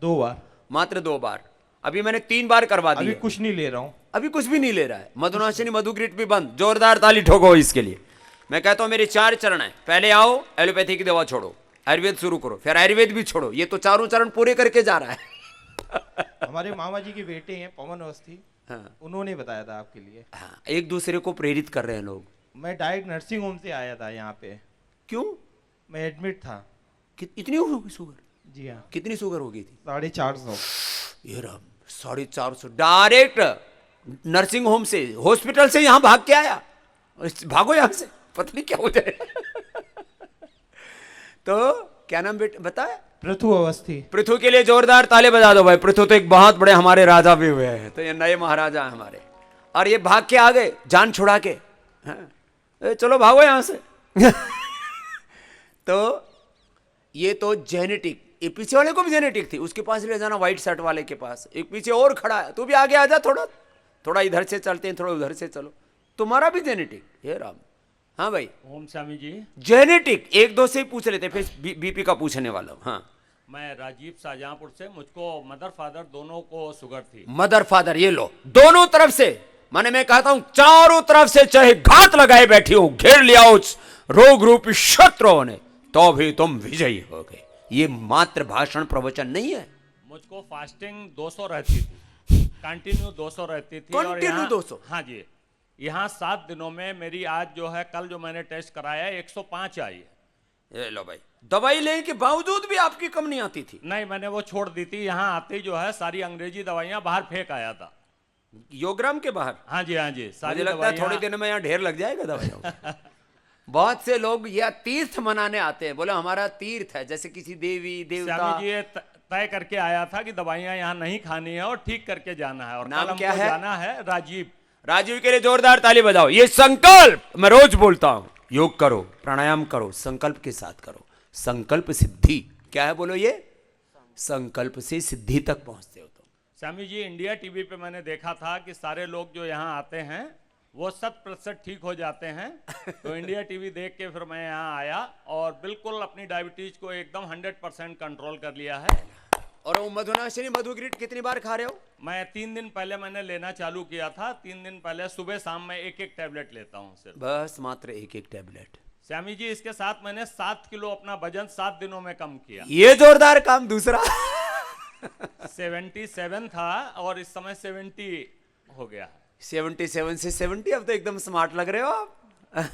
2 बार। मात्र 2 बार। अभी मैंने 3 बार करवा दी। अभी कुछ नहीं ले रहा हूँ। अभी कुछ भी नहीं ले रहा है। मधुनाशिनी मधुग्रिट भी बंद। जोरदार ताली ठोको इसके लिए। मैं कहता हूं मेरे 4 चरण है। पहले आओ, एलोपैथी की दवा छोड़ो, आयुर्वेद शुरू करो, फिर आयुर्वेद भी छोड़ो। ये तो चारों चरण पूरे करके जा रहा है। हमारे मामा जी के बेटे हैं पवन अवस्थी। हाँ। उन्होंने बताया था आपके लिए। हाँ, एक दूसरे को प्रेरित कर रहे हैं लोग। मैं डायरेक्ट नर्सिंग होम से आया था यहाँ पे। क्यों? मैं एडमिट था। इतनी हो गई शुगर? जी हाँ। कितनी शुगर हो गई थी? 450। ये राम, 450। डायरेक्ट नर्सिंग होम से, हॉस्पिटल से यहाँ भाग के आया। भागो यहाँ से, पता नहीं क्या हो जाए। तो क्या नाम बेटा बताया? पृथु अवस्थी। पृथु के लिए जोरदार ताले बजा दो भाई। पृथु तो एक बहुत बड़े हमारे राजा भी हुए हैं, तो ये नए महाराजा हैं हमारे। और ये भाग के आ गए जान छुड़ा के। हाँ। चलो भागो यहां से। तो ये तो जेनेटिक, ये पीछे वाले को भी जेनेटिक थी, उसके पास ले जाना व्हाइट शर्ट वाले के पास। एक पीछे और खड़ा है, तू भी आगे आ जा, थोड़ा थोड़ा इधर से चलते हैं, थोड़ा उधर से चलो। तुम्हारा भी जेनेटिक? हे राम। हाँ भाई। ओम स्वामी जी। जेनेटिक 1-2 से ही पूछ लेते, फिर बीपी का पूछने वाला हूं। हाँ। मैं राजीव शाहजहांपुर से, मुझको मदर फादर दोनों को शुगर थी। मदर फादर, ये लो दोनों तरफ से। माने मैं कहता हूं चारों तरफ से चाहे घात लगाए बैठी हो, घेर लिया उस रोग रूपी शत्रुओं ने, तो भी तुम विजयी हो गए। ये मात्र भाषण प्रवचन नहीं है। मुझको फास्टिंग 200 रहती थी, कंटिन्यू 200 रहती थी। कंटिन्यू 200? हाँ जी। यहाँ 7 दिनों में मेरी आज जो है, कल जो मैंने टेस्ट कराया 105 आई है। ये लो भाई, दवाई लेने के बावजूद भी आपकी कम नहीं आती थी? नहीं, मैंने वो छोड़ दी थी। यहाँ आते ही जो है सारी अंग्रेजी दवाइयाँ बाहर फेंक आया था। योगराम के बाहर हाँ जी, हाँ जी, मुझे सारी लगता है थोड़े दवाइयाँ। दिनों में यहाँ ढेर लग जाएगा दवाइयों का। बहुत से लोग यह तीर्थ मनाने आते हैं, बोले हमारा तीर्थ है, जैसे किसी देवी देवता। स्वामी जी ये तय करके आया था कि दवाइयाँ यहाँ नहीं खानी है और ठीक करके जाना है, और नाम कल हमको क्या है? जाना है राजीव। राजीव के लिए जोरदार ताली बजाओ। ये संकल्प मैं रोज बोलता हूं, योग करो, प्राणायाम करो, संकल्प के साथ करो, संकल्प सिद्धि। क्या है बोलो? ये संकल्प से सिद्धि तक पहुंचते हो तुम। स्वामी जी इंडिया टीवी पे मैंने देखा था कि सारे लोग जो यहाँ आते हैं वो 100% ठीक हो जाते हैं। तो इंडिया टीवी देख के फिर मैं यहाँ आया और बिल्कुल अपनी डायबिटीज को एकदम 100% कंट्रोल कर लिया है। और वो मधुनाशिनी मधुग्रीट कितनी बार खा रहे हो? मैं 3 दिन पहले मैंने लेना चालू किया था। 3 दिन पहले सुबह शाम में एक एक टैबलेट लेता हूँ सिर्फ, बस मात्र एक एक टैबलेट। स्वामी जी इसके साथ मैंने 7 किलो अपना वजन 7 दिनों में कम किया। ये जोरदार काम। दूसरा 77 था और इस समय 70 हो गया है। 77 से 70, अब तो एकदम स्मार्ट लग रहे हो आप।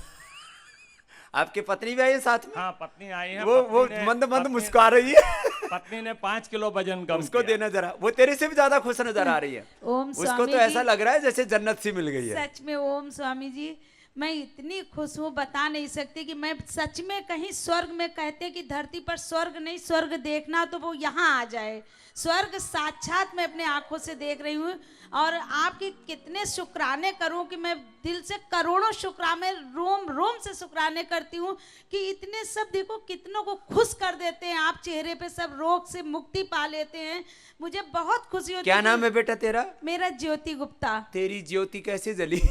आपकी पत्नी भी आई है साथ में? हाँ, पत्नी आई है। वो मंद मंद मुस्कुरा रही है। पत्नी ने 5 किलो वजन कम उसको किया। देना जरा, वो तेरे से भी ज्यादा खुश नजर आ रही है। ओम उसको स्वामी तो ऐसा जी, लग रहा है जैसे जन्नत सी मिल गई है। सच में ओम स्वामी जी, मैं इतनी खुश हूँ बता नहीं सकती कि मैं सच में कहीं स्वर्ग में कहते कि धरती पर स्वर्ग नहीं, स्वर्ग देखना तो वो यहाँ आ जाए। स्वर्ग साक्षात मैं अपने आंखों से देख रही हूँ और आपके कितने शुक्राने करूँ कि मैं दिल से करोड़ों शुक्राने रोम रोम से शुक्राने करती हूँ कि इतने सब देखो कितनों को खुश कर देते हैं आप, चेहरे पे सब रोग से मुक्ति पा लेते हैं। मुझे बहुत खुशी होती है। क्या नाम है बेटा तेरा? मेरा ज्योति गुप्ता। तेरी ज्योति कैसे जली?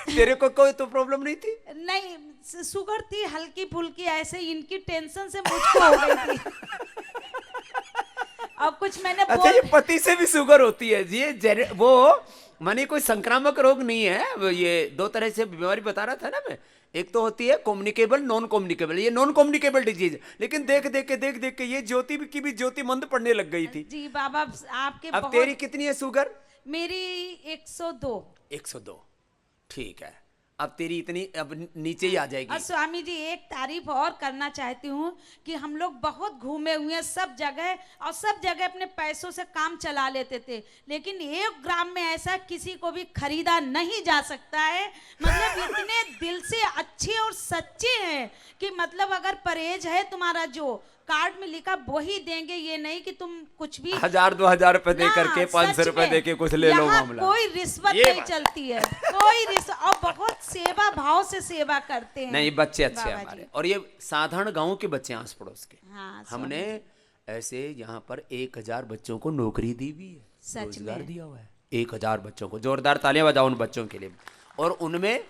तेरे को कोई तो प्रॉब्लम नहीं थी? नहीं, शुगर थी हल्की फुल्की, ऐसे इनकी टेंशन से मुझको हो गई थी। और कुछ मैंने अच्छा, ये पति से भी शुगर होती है? ये वो माने कोई संक्रामक रोग नहीं है। ये 2 तरह से बीमारी बता रहा था ना मैं। एक तो होती है कम्युनिकेबल, नॉन कम्युनिकेबल। ये नॉन कम्युनिकेबल डिजीज है। लेकिन देख देख के ये ज्योति की भी ज्योति मंद पड़ने लग गई थी। जी बाबा आपके अब तेरी कितनी है शुगर? मेरी 102। 102, ठीक है। अब तेरी इतनी अब नीचे ही आ जाएगी। और स्वामी जी एक तारीफ और करना चाहती हूँ कि हम लोग बहुत घूमे हुए हैं सब जगह, और सब जगह अपने पैसों से काम चला लेते थे, लेकिन 1 ग्राम में ऐसा किसी को भी खरीदा नहीं जा सकता है। मतलब इतने दिल से अच्छे और सच्चे हैं कि मतलब अगर परहेज है तुम्हारा जो कार्ड में लिखा वही देंगे, ये नहीं कि तुम कुछ भी 1000-2000 रुपए दे करके 500 रुपए दे के कुछ ले लो। मामला कोई रिश्वत नहीं चलती है, कोई रिश्वत, और बहुत सेवा भाव से सेवा करते हैं। नहीं, बच्चे अच्छे हैं बाबा हमारे। जी। और ये साधारण गांव के बच्चे हैं, आस पड़ोस के। हाँ, हमने ऐसे यहाँ पर 1000 बच्चों को नौकरी दी हुई है, सच रोजगार में। दिया हुआ है 1000 बच्चों को। जोरदार तालियां बजाओ उन बच्चों के लिए। और उनमें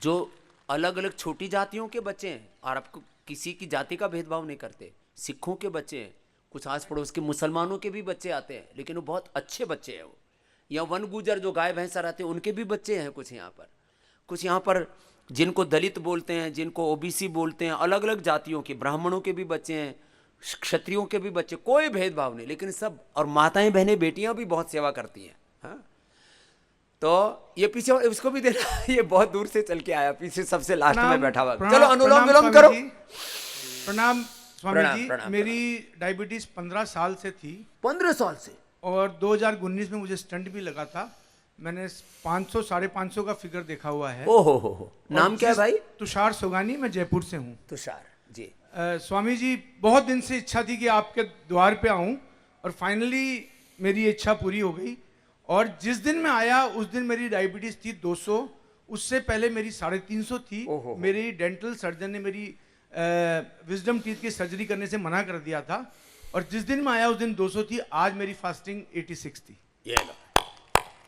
जो अलग अलग छोटी जातियों के बच्चे हैं, और आपको किसी की जाति का भेदभाव नहीं करते। सिखों के बच्चे हैं, कुछ आस पड़ोस के मुसलमानों के भी बच्चे आते हैं, लेकिन वो बहुत अच्छे बच्चे हैं। वो या वन गुजर जो गाय भैंसा रहते हैं उनके भी बच्चे हैं कुछ यहाँ पर। कुछ यहाँ पर जिनको दलित बोलते हैं, जिनको ओबीसी बोलते हैं, अलग अलग जातियों के, ब्राह्मणों के भी बच्चे हैं, क्षत्रियों के भी बच्चे, कोई भेदभाव नहीं, लेकिन सब। और माताएं बहनें बेटियां भी बहुत सेवा करती हैं। हाँ, तो ये पीछे इसको भी देना। ये बहुत दूर से चल के आया, पीछे सबसे लास्ट में बैठा हुआ। चलो अनुलोम विलोम करो। प्रणाम स्वामी जी। प्रणाम, मेरी डायबिटीज 15 साल से थी। 15 साल से? और 2019 में मुझे स्टंट भी लगा था। मैंने 500 550 का फिगर देखा हुआ है। ओहो हो। नाम क्या है भाई? तुषार सोगानी, मैं जयपुर से हूँ। तुषार जी। स्वामी जी बहुत दिन से इच्छा थी कि आपके द्वार पे आऊं, और फाइनली मेरी इच्छा पूरी हो गई। और जिस दिन मैं आया उस दिन मेरी डायबिटीज थी 200, उससे पहले मेरी 350 थी। मेरी डेंटल सर्जन ने मेरी विजडम टीथ की सर्जरी करने से मना कर दिया था, और जिस दिन मैं आया उस दिन 200 थी। आज मेरी फास्टिंग 86 थी। ये लो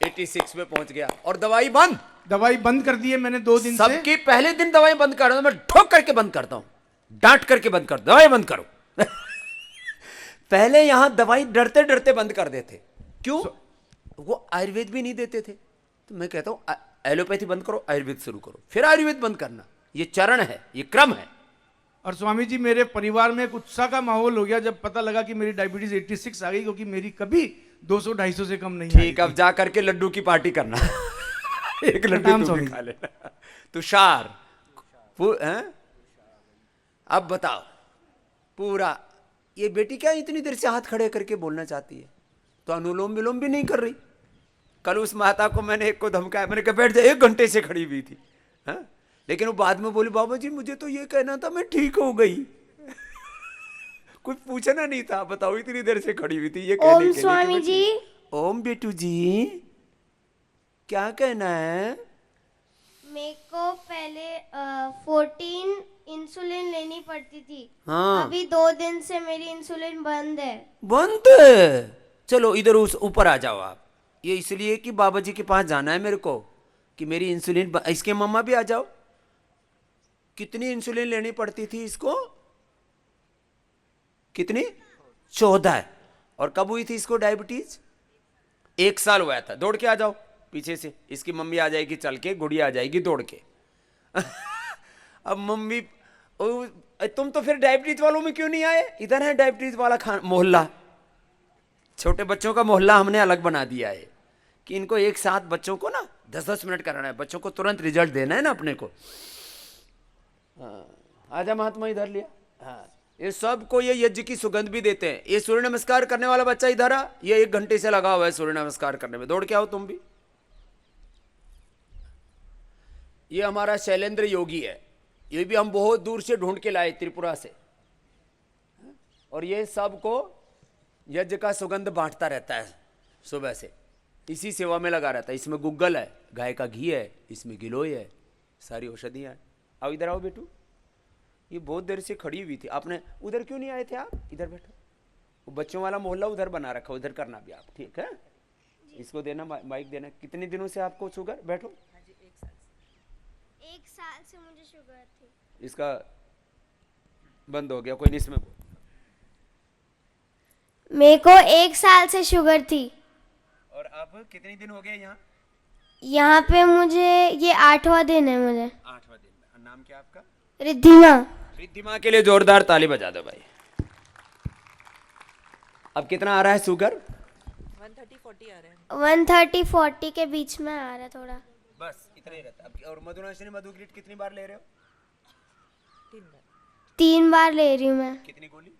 86 में पहुंच गया। और दवाई बंद? दवाई बंद कर दी है मैंने 2 दिन से। सबकी पहले दिन दवाई बंद कर रहा हूं मैं, ठोक करके बंद करता हूं, डांट करके बंद कर, दवाई बंद करो। पहले यहां दवाई डरते डरते बंद कर देते। क्यों? वो आयुर्वेद भी नहीं देते थे। तो मैं कहता हूं एलोपैथी बंद करो, आयुर्वेद शुरू करो, फिर आयुर्वेद बंद करना। ये चरण है, ये क्रम है। और स्वामी जी मेरे परिवार में एक उत्साह का माहौल हो गया जब पता लगा कि मेरी डायबिटीज 86 आ गई, क्योंकि मेरी कभी 200-250 से कम नहीं। ठीक, अब जा करके लड्डू की पार्टी करना। एक लड्डू तू भी खा लेना। तुषार हैं? अब बताओ पूरा, ये बेटी क्या इतनी देर से हाथ खड़े करके बोलना चाहती है? तो अनुलोम विलोम भी नहीं कर रही, कल उस माता को मैंने एक को धमकाया, मैंने कहा बैठ जा, 1 घंटे से खड़ी हुई थी। हाँ, लेकिन वो बाद में बोली बाबा जी मुझे तो ये कहना था, मैं ठीक हो गई। कुछ पूछना नहीं था, बताओ इतनी देर से खड़ी हुई थी ये कहने ओम के लिए कि स्वामी मैं जी। ठीक- ओम बेटू जी, क्या कहना है? मेरे को पहले 14 इंसुलिन लेनी पड़ती थी। हाँ। अभी 2 दिन से मेरी इंसुलिन बंद है। बंद है? चलो इधर उस ऊपर आ जाओ आप। ये इसलिए कि बाबा जी के पास जाना है मेरे को, कि मेरी इंसुलिन इसके मम्मा भी आ जाओ। कितनी इंसुलिन लेनी पड़ती थी इसको? कितनी? 14। और कब हुई थी इसको डायबिटीज? 1 साल हुआ था। दौड़ के आ जाओ पीछे से, इसकी मम्मी आ जाएगी चल के, गुड़िया आ जाएगी दौड़ के। अब मम्मी तुम तो फिर डायबिटीज वालों में क्यों नहीं आए? इधर है डायबिटीज वाला मोहल्ला, छोटे बच्चों का मोहल्ला हमने अलग बना दिया है कि इनको एक साथ बच्चों को ना 10-10 मिनट कराना है, बच्चों को तुरंत रिजल्ट देना है ना अपने को। हाँ, आजा महात्मा इधर लिया। हाँ, ये सबको ये यज्ञ की सुगंध भी देते हैं। ये सूर्य नमस्कार करने वाला बच्चा इधर आ, ये 1 घंटे से लगा हुआ है सूर्य नमस्कार करने में, दौड़ के आओ तुम भी। ये हमारा शैलेंद्र योगी है, ये भी हम बहुत दूर से ढूंढ के लाए त्रिपुरा से, और ये सबको यज्ञ का सुगंध बांटता रहता है सुबह से, इसी सेवा में लगा रहता है। इसमें गुग्गल है, गाय का घी है, इसमें गिलोय है, सारी औषधियाँ हैं। आओ इधर आओ बेटू, ये बहुत देर से खड़ी हुई थी, आपने उधर क्यों नहीं आए थे? आप इधर बैठो, वो बच्चों वाला मोहल्ला उधर बना रखा, उधर करना भी आप, ठीक है? इसको देना माइक देना। कितने दिनों से आपको शुगर? बैठो। 1 साल से मुझे शुगर थी। इसका बंद हो गया, कोई नहीं इसमें। मेरे को 1 साल से शुगर थी। और अब कितने दिन हो गए यहाँ? यहाँ पे मुझे ये 8वां दिन है मुझे। 8वां दिन। नाम क्या आपका? रिद्धिमा। रिद्धिमा के लिए जोरदार ताली बजा दो भाई। अब कितना आ रहा है शुगर? 130-40 आ रहे हैं। 130-40 के बीच में आ रहा है थोड़ा। बस इतना ही रहता है। और मधुनाशिनी मधुग्रीट कितनी बार ले रहे हो? 3 बार ले रही हूँ मैं। कितनी गोली?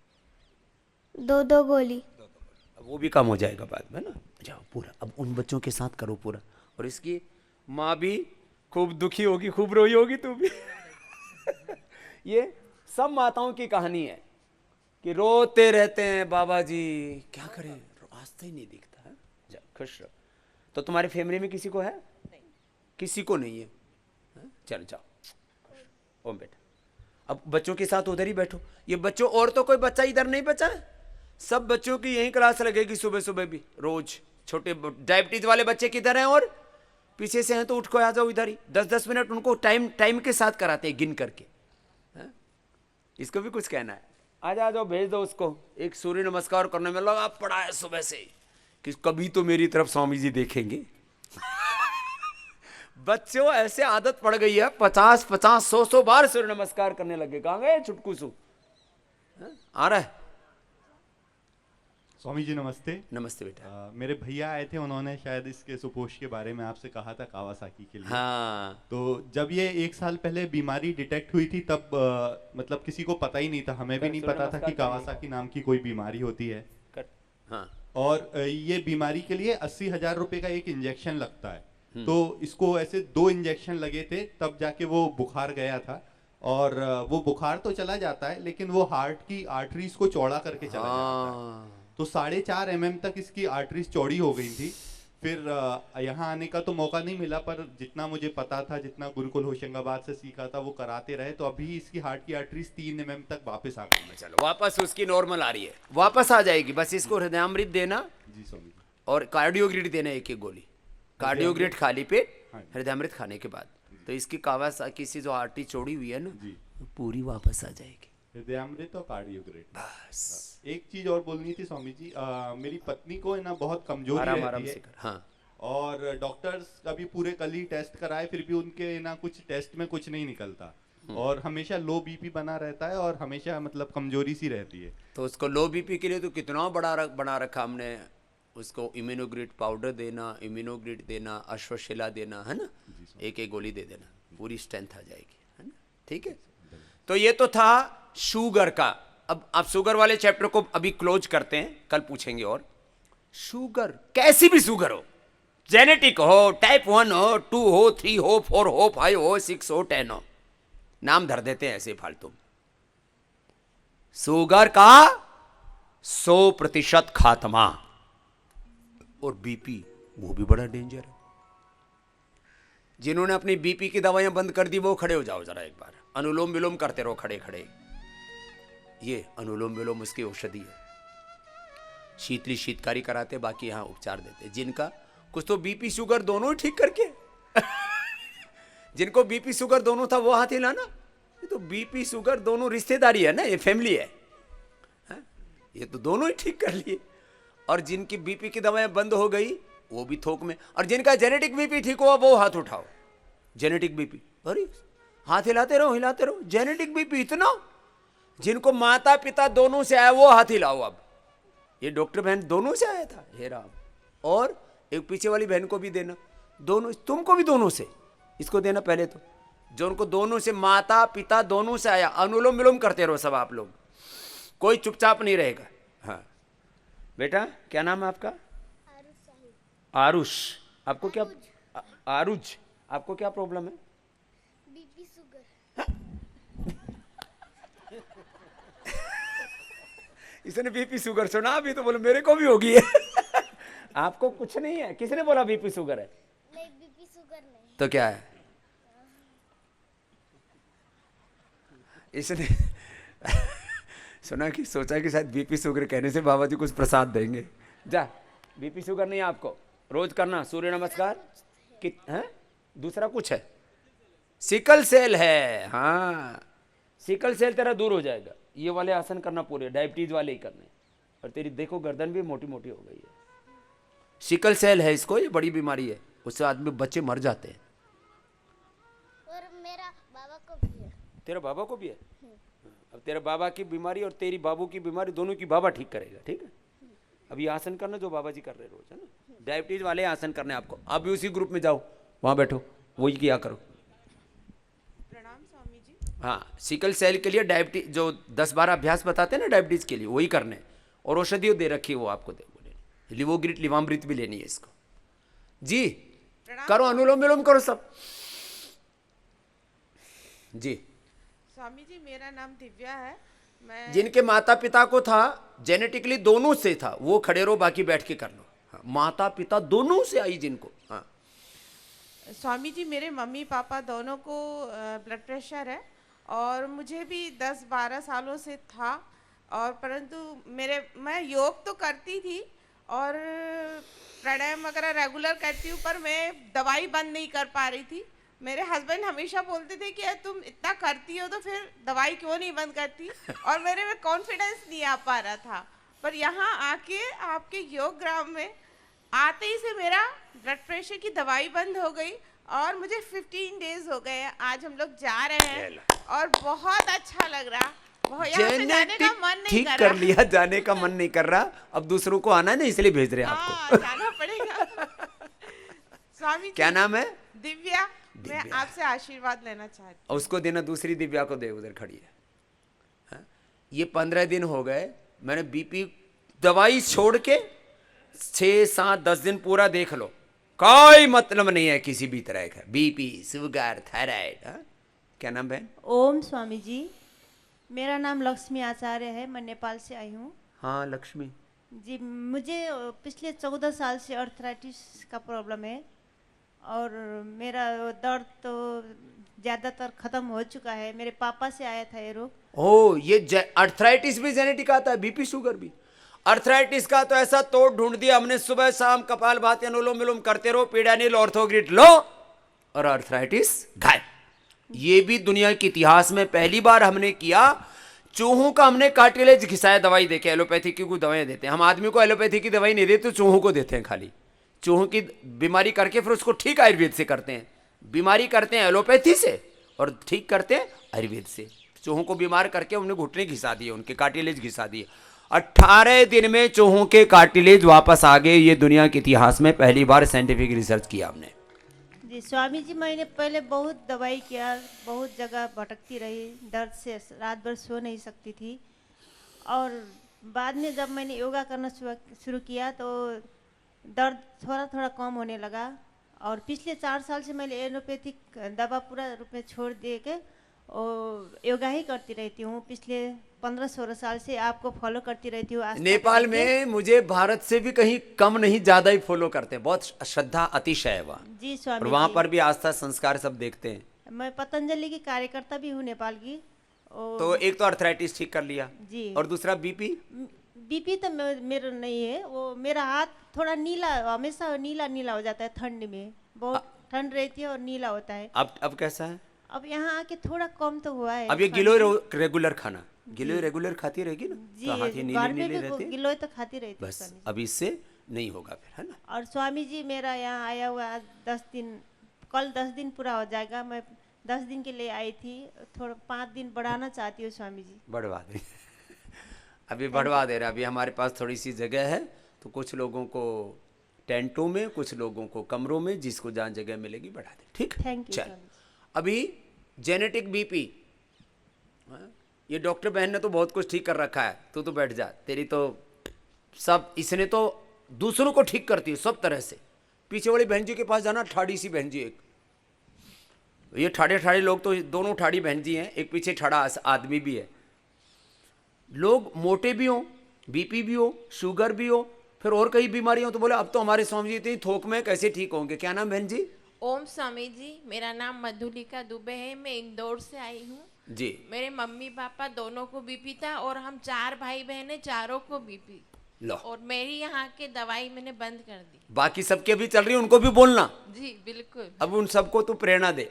2-2 गोली। अब वो भी कम हो जाएगा बाद में ना। जाओ पूरा, अब उन बच्चों के साथ करो पूरा। और इसकी माँ भी खूब दुखी होगी, खूब रोई होगी तू भी। ये सब माताओं की कहानी है कि रोते रहते हैं बाबा जी, क्या करें, रास्ता ही नहीं दिखता है। जा खुश रहो। तो तुम्हारी फैमिली में किसी को है? नहीं। किसी को नहीं है? चल जाओ ओम बेटा। अब बच्चों के साथ उधर ही बैठो। ये बच्चों, और तो कोई बच्चा इधर नहीं बचा है, सब बच्चों की यही क्लास लगेगी सुबह सुबह भी रोज। छोटे डायबिटीज वाले बच्चे किधर हैं? और पीछे से हैं तो उठ को आ जाओ इधर ही। 10-10 मिनट उनको टाइम के साथ कराते हैं गिन करके। इसको भी कुछ कहना है? आ जाओ, भेज दो उसको। एक सूर्य नमस्कार करने में लगा पड़ा है सुबह से कि कभी तो मेरी तरफ स्वामी जी देखेंगे। बच्चों ऐसे आदत पड़ गई है, 50-50, 100 बार सूर्य नमस्कार करने लगे। कहाँ गए चुटकू सु? आ रहा है? स्वामी जी नमस्ते। नमस्ते बेटा। मेरे भैया आए थे, उन्होंने शायद इसके सुपोष के बारे में आपसे कहा था, कावासाकी के लिए। हाँ। तो जब ये 1 साल पहले बीमारी डिटेक्ट हुई थी तब मतलब किसी को पता ही नहीं था, हमें भी नहीं पता था कि कावासाकी नाम की कोई बीमारी होती है। हाँ। और ये बीमारी के लिए 80,000 रुपए का एक इंजेक्शन लगता है। तो इसको ऐसे 2 इंजेक्शन लगे थे, तब जाके वो बुखार गया था। और वो बुखार तो चला जाता है, लेकिन वो हार्ट की आर्टरीज को चौड़ा करके चला जाता है। तो 4.5 mm तक इसकी आर्टरीज चौड़ी हो गई थी। फिर यहाँ आने का तो मौका नहीं मिला, पर जितना मुझे पता था, जितना गुरुकुल होशंगाबाद से सीखा था, वो कराते रहे। तो अभी इसकी हार्ट की आर्टरीज 3 mm तक वापस आ गई। चलो वापस उसकी नॉर्मल आ रही है, वापस आ जाएगी। बस इसको हृदयामृत देना जी स्वामी, और कार्डियोग्रिड देना, 1-1 गोली कार्डियोग्रिड खाली पेट, हृदयामृत खाने के बाद। तो इसकी कावासाकी से जो आर्टरी चौड़ी हुई है ना, पूरी वापस आ जाएगी। हृदयामृत और कार्डियोग्रिड। बस एक चीज और बोलनी थी स्वामी जी। मेरी पत्नी को है ना बहुत कमजोरी रहती है। हाँ। और डॉक्टर्स अभी पूरे कल ही टेस्ट कराए, फिर भी उनके ना कुछ टेस्ट में कुछ नहीं निकलता। और हमेशा लो बीपी बना रहता है, और हमेशा मतलब कमजोरी सी रहती है। तो उसको लो बीपी के लिए तो कितना बना रखा हमने। उसको इम्यूनोग्रिड पाउडर देना, इम्यूनोग्रिड देना, अश्वशिला देना, है ना, 1-1 गोली दे देना, पूरी स्ट्रेंथ आ जाएगी, है ना। ठीक है। तो ये तो था शुगर का। अब आप शुगर वाले चैप्टर को अभी क्लोज करते हैं, कल पूछेंगे। और शुगर, कैसी भी शुगर हो, जेनेटिक हो, टाइप 1 हो, 2 हो, 3 हो, 4 हो, 5 हो, 6 हो, 10 हो, नाम धर देते हैं ऐसे फालतू। शुगर का 100% खात्मा। और बीपी, वो भी बड़ा डेंजर है। जिन्होंने अपनी बीपी की दवाइयां बंद कर दी वो खड़े हो जाओ जरा एक बार, अनुलोम विलोम करते रहो खड़े खड़े। ये अनुलोम विलोम उसकी औषधि है। शीतली शीतकारी कराते, बाकी यहां उपचार देते। जिनका कुछ तो बीपी शुगर दोनों ही ठीक करके जिनको बीपी शुगर दोनों था वो हाथ हिलाना। ये तो बीपी शुगर दोनों रिश्तेदारी है ना, ये फैमिली है, ये तो दोनों ही ठीक कर लिए। और जिनकी बीपी की दवाएं बंद हो गई वो भी थोक में। और जिनका जेनेटिक बीपी ठीक हुआ वो हाथ उठाओ। जेनेटिक बीपी, अरे हाथ हिलाते रहो। जेनेटिक बीपी इतना, जिनको माता पिता दोनों से आया वो हाथ हिलाओ। अब ये डॉक्टर बहन दोनों से आया था, हे राम। और एक पीछे वाली बहन को भी देना, दोनों, तुमको भी दोनों से, इसको देना पहले तो। जो उनको दोनों से, माता पिता दोनों से आया, अनुलोम विलोम करते रहो सब आप लोग, कोई चुपचाप नहीं रहेगा। हाँ बेटा, क्या नाम है आपका? आरुष। आपको क्या, आरुज, आपको क्या प्रॉब्लम है? BP sugar. इसने बीपी शुगर सुना अभी तो बोले मेरे को भी होगी है। आपको कुछ नहीं है, किसने बोला बीपी शुगर है? नहीं, बीपी शुगर नहीं। तो क्या है? इसने सुना कि सोचा कि शायद बीपी शुगर कहने से बाबा जी कुछ प्रसाद देंगे। जा, बीपी शुगर नहीं है आपको, रोज करना सूर्य नमस्कार। है दूसरा कुछ है? सिकल सेल है। हाँ, सिकल सेल तेरा दूर हो जाएगा। ये वाले आसन करना पूरे, डायबिटीज वाले ही करने। और तेरी देखो गर्दन भी मोटी मोटी हो गई है। सिकल सेल है इसको, ये बड़ी बीमारी है, उससे आदमी बच्चे मर जाते हैं। और मेरा बाबा को भी है। तेरा बाबा को भी है? अब तेरा बाबा की बीमारी और तेरी बाबू की बीमारी दोनों की बाबा ठीक करेगा, ठीक है? अब ये आसन करना जो बाबा जी कर रहे रोज, है ना? डायबिटीज वाले आसन करने आपको। अब भी उसी ग्रुप में जाओ, वहां बैठो, वही किया करो। प्रणाम स्वामी जी। हाँ, सिकल सेल के लिए डायबिटीज जो 10-12 अभ्यास बताते हैं ना डायबिटीज के लिए, वही करने। और औषधि दे रखी है वो आपको, दे बोले लिवोग्रिट लिवामृत भी लेनी है इसको। जी करो, अनुलोम विलोम करो सब। जी स्वामी जी, मेरा नाम दिव्या है। मैं जिनके माता पिता को था, जेनेटिकली दोनों से था, वो खड़े रहो, बाकी बैठ के कर लो। हाँ, माता पिता दोनों से आई जिनको। हाँ स्वामी जी, मेरे मम्मी पापा दोनों को ब्लड प्रेशर है और मुझे भी 10-12 सालों से था। और परंतु मैं योग तो करती थी और प्राणायाम वगैरह रेगुलर करती हूँ, पर मैं दवाई बंद नहीं कर पा रही थी। मेरे हस्बैंड हमेशा बोलते थे कि तुम इतना करती हो तो फिर दवाई क्यों नहीं बंद करती, और मेरे में कॉन्फिडेंस नहीं आ पा रहा था। पर यहाँ आके आपके योग ग्राम में आते ही से मेरा ब्लड प्रेशर की दवाई बंद हो गई और मुझे 15 डेज हो गए। आज हम लोग जा रहे हैं और बहुत अच्छा लग रहा। यहाँ से जाने का मन नहीं ठीक कर कर रहा। लिया, जाने का मन नहीं कर रहा। अब दूसरों को आना है ना, इसलिए भेज रहे हैं आपको। जाना पड़ेगा। स्वामी क्या जी, नाम है? दिव्या। मैं आपसे आशीर्वाद लेना चाहती हूँ। और उसको देना, दूसरी दिव्या को दे, उधर खड़ी है। हाँ? ये 15 दिन हो गए मैंने बीपी दवाई छोड़ के, 6-7-10 दिन पूरा देख लो, कोई मतलब नहीं है किसी भी तरह का बीपी शुगर थायराइड। क्या नाम बहन? ओम स्वामी जी, मेरा नाम लक्ष्मी आचार्य है, मैं नेपाल से आई हूँ। हाँ लक्ष्मी जी, मुझे पिछले 14 साल से अर्थराइटिस का प्रॉब्लम है और मेरा दर्द तो ज़्यादातर ख़त्म हो चुका है। मेरे पापा से आया था ये रोग। ओ, ये अर्थराइटिस भी जेनेटिक आता है, बीपी शुगर भी। अर्थराइटिस का तो ऐसा तोड़ ढूंढ दिया हमने, सुबह शाम कपालभाति अनुलोम विलोम करते रहो, पीडानिल ऑर्थोग्रिड लो और अर्थराइटिस गायब। ये भी दुनिया के इतिहास में पहली बार हमने किया। चूहों का हमने कार्टिलेज घिसाया दवाई देके, एलोपैथी की कोई दवाई देते हैं हम, आदमी को एलोपैथी की दवाई नहीं देते, चूहों को देते हैं खाली। चूहों की बीमारी करके फिर उसको ठीक आयुर्वेद से करते हैं। बीमारी करते हैं एलोपैथी से और ठीक करते हैं आयुर्वेद से। चूहों को बीमार करके हमने घुटने घिसा दिए, उनके कार्टिलेज घिसा दिए। 18 दिन में चूहों के कार्टिलेज वापस आ गए। ये दुनिया के इतिहास में पहली बार साइंटिफिक रिसर्च किया हमने। जी स्वामी जी, मैंने पहले बहुत दवाई किया, बहुत जगह भटकती रही, दर्द से रात भर सो नहीं सकती थी। और बाद में जब मैंने योगा करना शुरू किया तो दर्द थोड़ा थोड़ा कम होने लगा। और पिछले 4 साल से मैं एलोपैथिक दवा पूरा रूप में छोड़ दे के और योगा ही करती रहती हूँ। पिछले 15-16 साल से आपको फॉलो करती रहती हूँ। नेपाल में मुझे भारत से भी कहीं कम नहीं, ज्यादा ही फॉलो करते हैं। बहुत श्रद्धा अतिशय है वहाँ। जी और स्वामी वहाँ जी। पर भी आस्था संस्कार सब देखते हैं। मैं पतंजलि की कार्यकर्ता भी हूँ नेपाल की। और तो एक तो अर्थराइटिस ठीक कर लिया जी। और दूसरा बीपी। बीपी तो मेरा नहीं है, वो मेरा हाथ थोड़ा नीला, हमेशा नीला नीला हो जाता है ठंड में, बहुत ठंड रहती है और नीला होता है। अब कैसा है? अब यहाँ आके थोड़ा कम तो हुआ है। अब ये स्वामी गिलोय जी। रेगुलर खाना, गिलोय रेगुलर खाती रहेगी ना, जी, तो हाथ ये नीले घर में नीले भी रहते हैं। गिलोय तो खाती रहती है बस स्वामी जी। अब इससे नहीं होगा फिर, है ना। और स्वामी जी मेरा यहाँ आया हुआ 10 दिन, कल 10 दिन पूरा हो जाएगा। मैं 10 दिन के लिए आई थी, थोड़ा 5 दिन बढ़ाना चाहती हूँ स्वामी जी। बढ़वा दे अभी बढ़वा दे रहे। अभी हमारे पास थोड़ी सी जगह है, तो कुछ लोगों को टेंटों में, कुछ लोगों को कमरों में, जिसको जहाँ जगह मिलेगी बढ़ा दे। ठीक, थैंक यू चल। स्वामी जी। अभी जेनेटिक बीपी, ये डॉक्टर बहन ने तो बहुत कुछ ठीक कर रखा है। तू तो बैठ जा, तेरी तो सब, इसने तो दूसरों को ठीक करती है सब तरह से। पीछे वाली बहन जी के पास जाना, ठाड़ी सी बहन जी एक, ये ठाड़े ठाड़े लोग तो दोनों ठाड़ी बहन जी हैं, एक पीछे ठाड़ा आदमी भी है। लोग मोटे भी हो, बीपी भी हो, शुगर भी हो, फिर और कई बीमारियां हो, तो बोले अब तो हमारे स्वामी जी इतनी थोक में कैसे ठीक होंगे। क्या नाम बहन जी? ओम स्वामी जी, मेरा नाम मधुलिका दुबे है। मैं इंदौर से आई हूँ जी। मेरे मम्मी पापा दोनों को बीपी था और हम 4 भाई बहन हैं, चारों को बीपी। लो। और मेरी यहाँ के दवाई मैंने बंद कर दी। बाकी सबके भी चल रही है, उनको भी बोलना। जी बिल्कुल। अब उन सबको तू प्रेरणा दे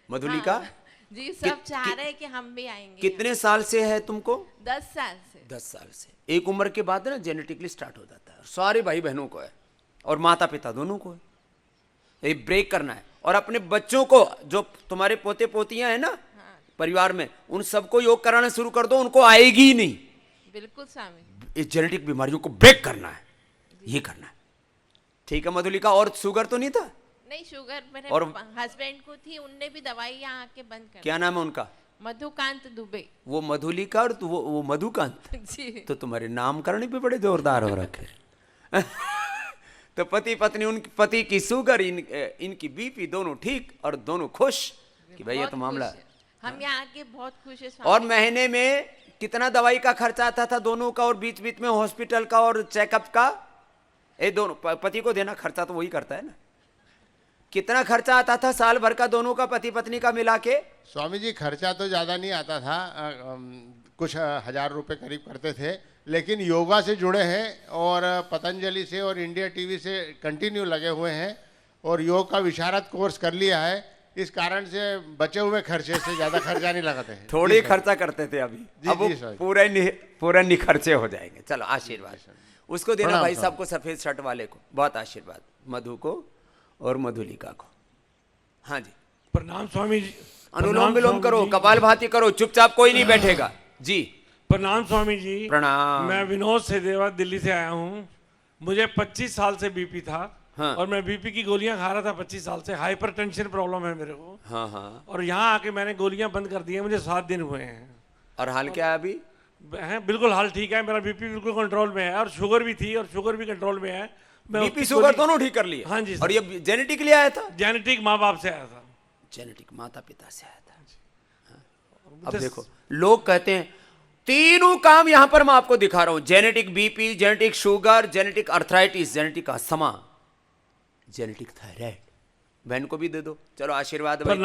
मधुलिका। हाँ, जी सब चाह रहे हैं कि हम भी आएंगे। कितने साल से है तुमको? 10 साल से। 10 साल से। एक उम्र के बाद ना जेनेटिकली स्टार्ट हो जाता है, सारे भाई बहनों को है और माता पिता दोनों को है। ये ब्रेक करना है और अपने बच्चों को, जो तुम्हारे पोते पोतियां हैं ना परिवार में, उन सबको योग कराना शुरू कर दो, उनको आएगी ही नहीं। बिल्कुल स्वामी। इस जेनेटिक बीमारियों को ब्रेक करना है, ये करना है। ठीक है मधुलिका। और शुगर तो नहीं था? नहीं, शुगर मेरे और हस्बैंड को थी, उनने भी दवाई यहाँ आके बंद कर क्या नाम है उनका? मधुकांत दुबे। वो मधुलिका और वो मधुकांत। जी। तो तुम्हारे नामकरण भी बड़े जोरदार हो रखे तो पति पत्नी, उनकी पति की शुगर, इनकी बीपी, दोनों ठीक और दोनों खुश कि भाई ये तो मामला। हम यहाँ आके बहुत खुश है। और महीने में कितना दवाई का खर्चा आता था दोनों का, और बीच बीच में हॉस्पिटल का और चेकअप का? ये दोनों पति को देना खर्चा तो वही करता है ना। कितना खर्चा आता था साल भर का दोनों का, पति पत्नी का मिला के? स्वामी जी खर्चा तो ज़्यादा नहीं आता था, कुछ 1000 रुपये करीब करते थे, लेकिन योगा से जुड़े हैं और पतंजलि से और इंडिया टीवी से कंटिन्यू लगे हुए हैं और योग का विशारद कोर्स कर लिया है। इस कारण से बचे हुए खर्चे से ज़्यादा खर्चा नहीं लगाते हैं। थोड़ी खर्चा करते थे अभी, अब वो पूरा निखर्चे हो जाएंगे। चलो आशीर्वाद उसको देना भाई साहब को, सफेद शर्ट वाले को बहुत आशीर्वाद, मधु को और मधुलिका को। हाँ जी। प्रणाम स्वामी जी। अनुलोम विलोम करो, कपालभाति करो, चुपचाप कोई नहीं बैठेगा जी। प्रणाम स्वामी जी। प्रणाम। मैं विनोद सेदेवा दिल्ली से आया हूँ। मुझे 25 साल से बीपी था। हाँ। और मैं बीपी की गोलियां खा रहा था 25 साल से। हाइपरटेंशन प्रॉब्लम है मेरे को। हाँ हाँ। और यहाँ आके मैंने गोलियां बंद कर दी हैं, मुझे 7 दिन हुए हैं। और हाल क्या है अभी? बिल्कुल हाल ठीक है, मेरा बीपी बिल्कुल कंट्रोल में है और शुगर भी थी और शुगर भी कंट्रोल में है। बीपी शुगर दोनों ठीक कर लिए? हाँ जी। और ये जेनेटिकली आया था? जेनेटिक माँ बाप से आया था। जेनेटिक माता पिता से आया था। अब देखो लोग कहते हैं तीनों काम यहां पर मैं आपको दिखा रहा हूं, genetic BP, genetic sugar, genetic arthritis, genetic asthma, genetic thyroid. बहन को भी दे दो। चलो आशीर्वाद भाई,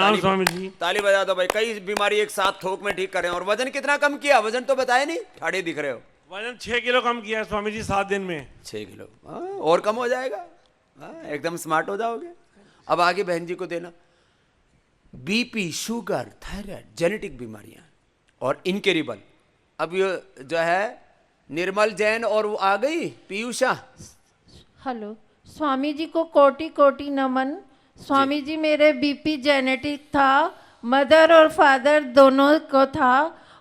ताली बजा दो भाई। कई बीमारी एक साथ थोक में ठीक कर रहे हैं। और वजन कितना कम किया? वजन तो बताया नहीं, ठाड़े दिख रहे हो। वजन 6 किलो कम किया स्वामी जी 7 दिन में। 6 किलो और कम हो जाएगा, एकदम स्मार्ट हो जाओगे। अब आगे बहन जी को देना। बीपी, शुगर, थायराइड, जेनेटिक बीमारियां और इनकेरेबल। अब ये जो है निर्मल जैन और वो आ गई पीयूषा। हेलो स्वामी जी को कोटि कोटि नमन। स्वामी जी मेरे बीपी जेनेटिक था, मदर और फादर दोनों को था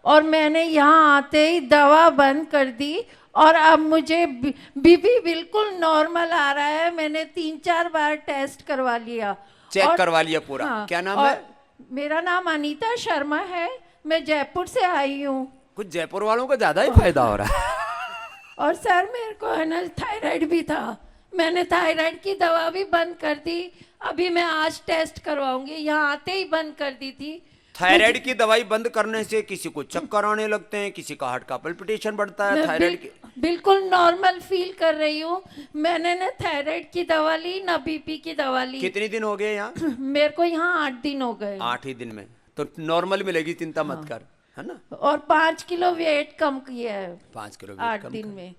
और मैंने यहाँ आते ही दवा बंद कर दी और अब मुझे बीपी बिल्कुल नॉर्मल आ रहा है। मैंने 3-4 बार टेस्ट करवा लिया, चेक करवा लिया पूरा। हाँ, क्या नाम है? मेरा नाम अनीता शर्मा है, मैं जयपुर से आई हूँ। कुछ जयपुर वालों को ज्यादा ही फायदा हो रहा है। और सर मेरे को है ना थायराइड भी था, मैंने थायराइड की दवा भी बंद कर दी। अभी मैं आज टेस्ट करवाऊंगी, यहाँ आते ही बंद कर दी थी। थायराइड की दवाई बंद करने से किसी को चक्कर आने लगते हैं, किसी का हार्ट का पल्पिटेशन बढ़ता है। मैं थायराइड की बिल्कुल नॉर्मल फील कर रही हूँ। मैंने ना थायराइड की दवा ली ना बीपी की दवा ली। कितने दिन हो गए यहाँ? मेरे को यहाँ 8 दिन हो गए। 8 ही दिन में तो नॉर्मल मिलेगी, चिंता मत कर, है ना। और 5 किलो वेट कम किया है 5 किलो 8 दिन में।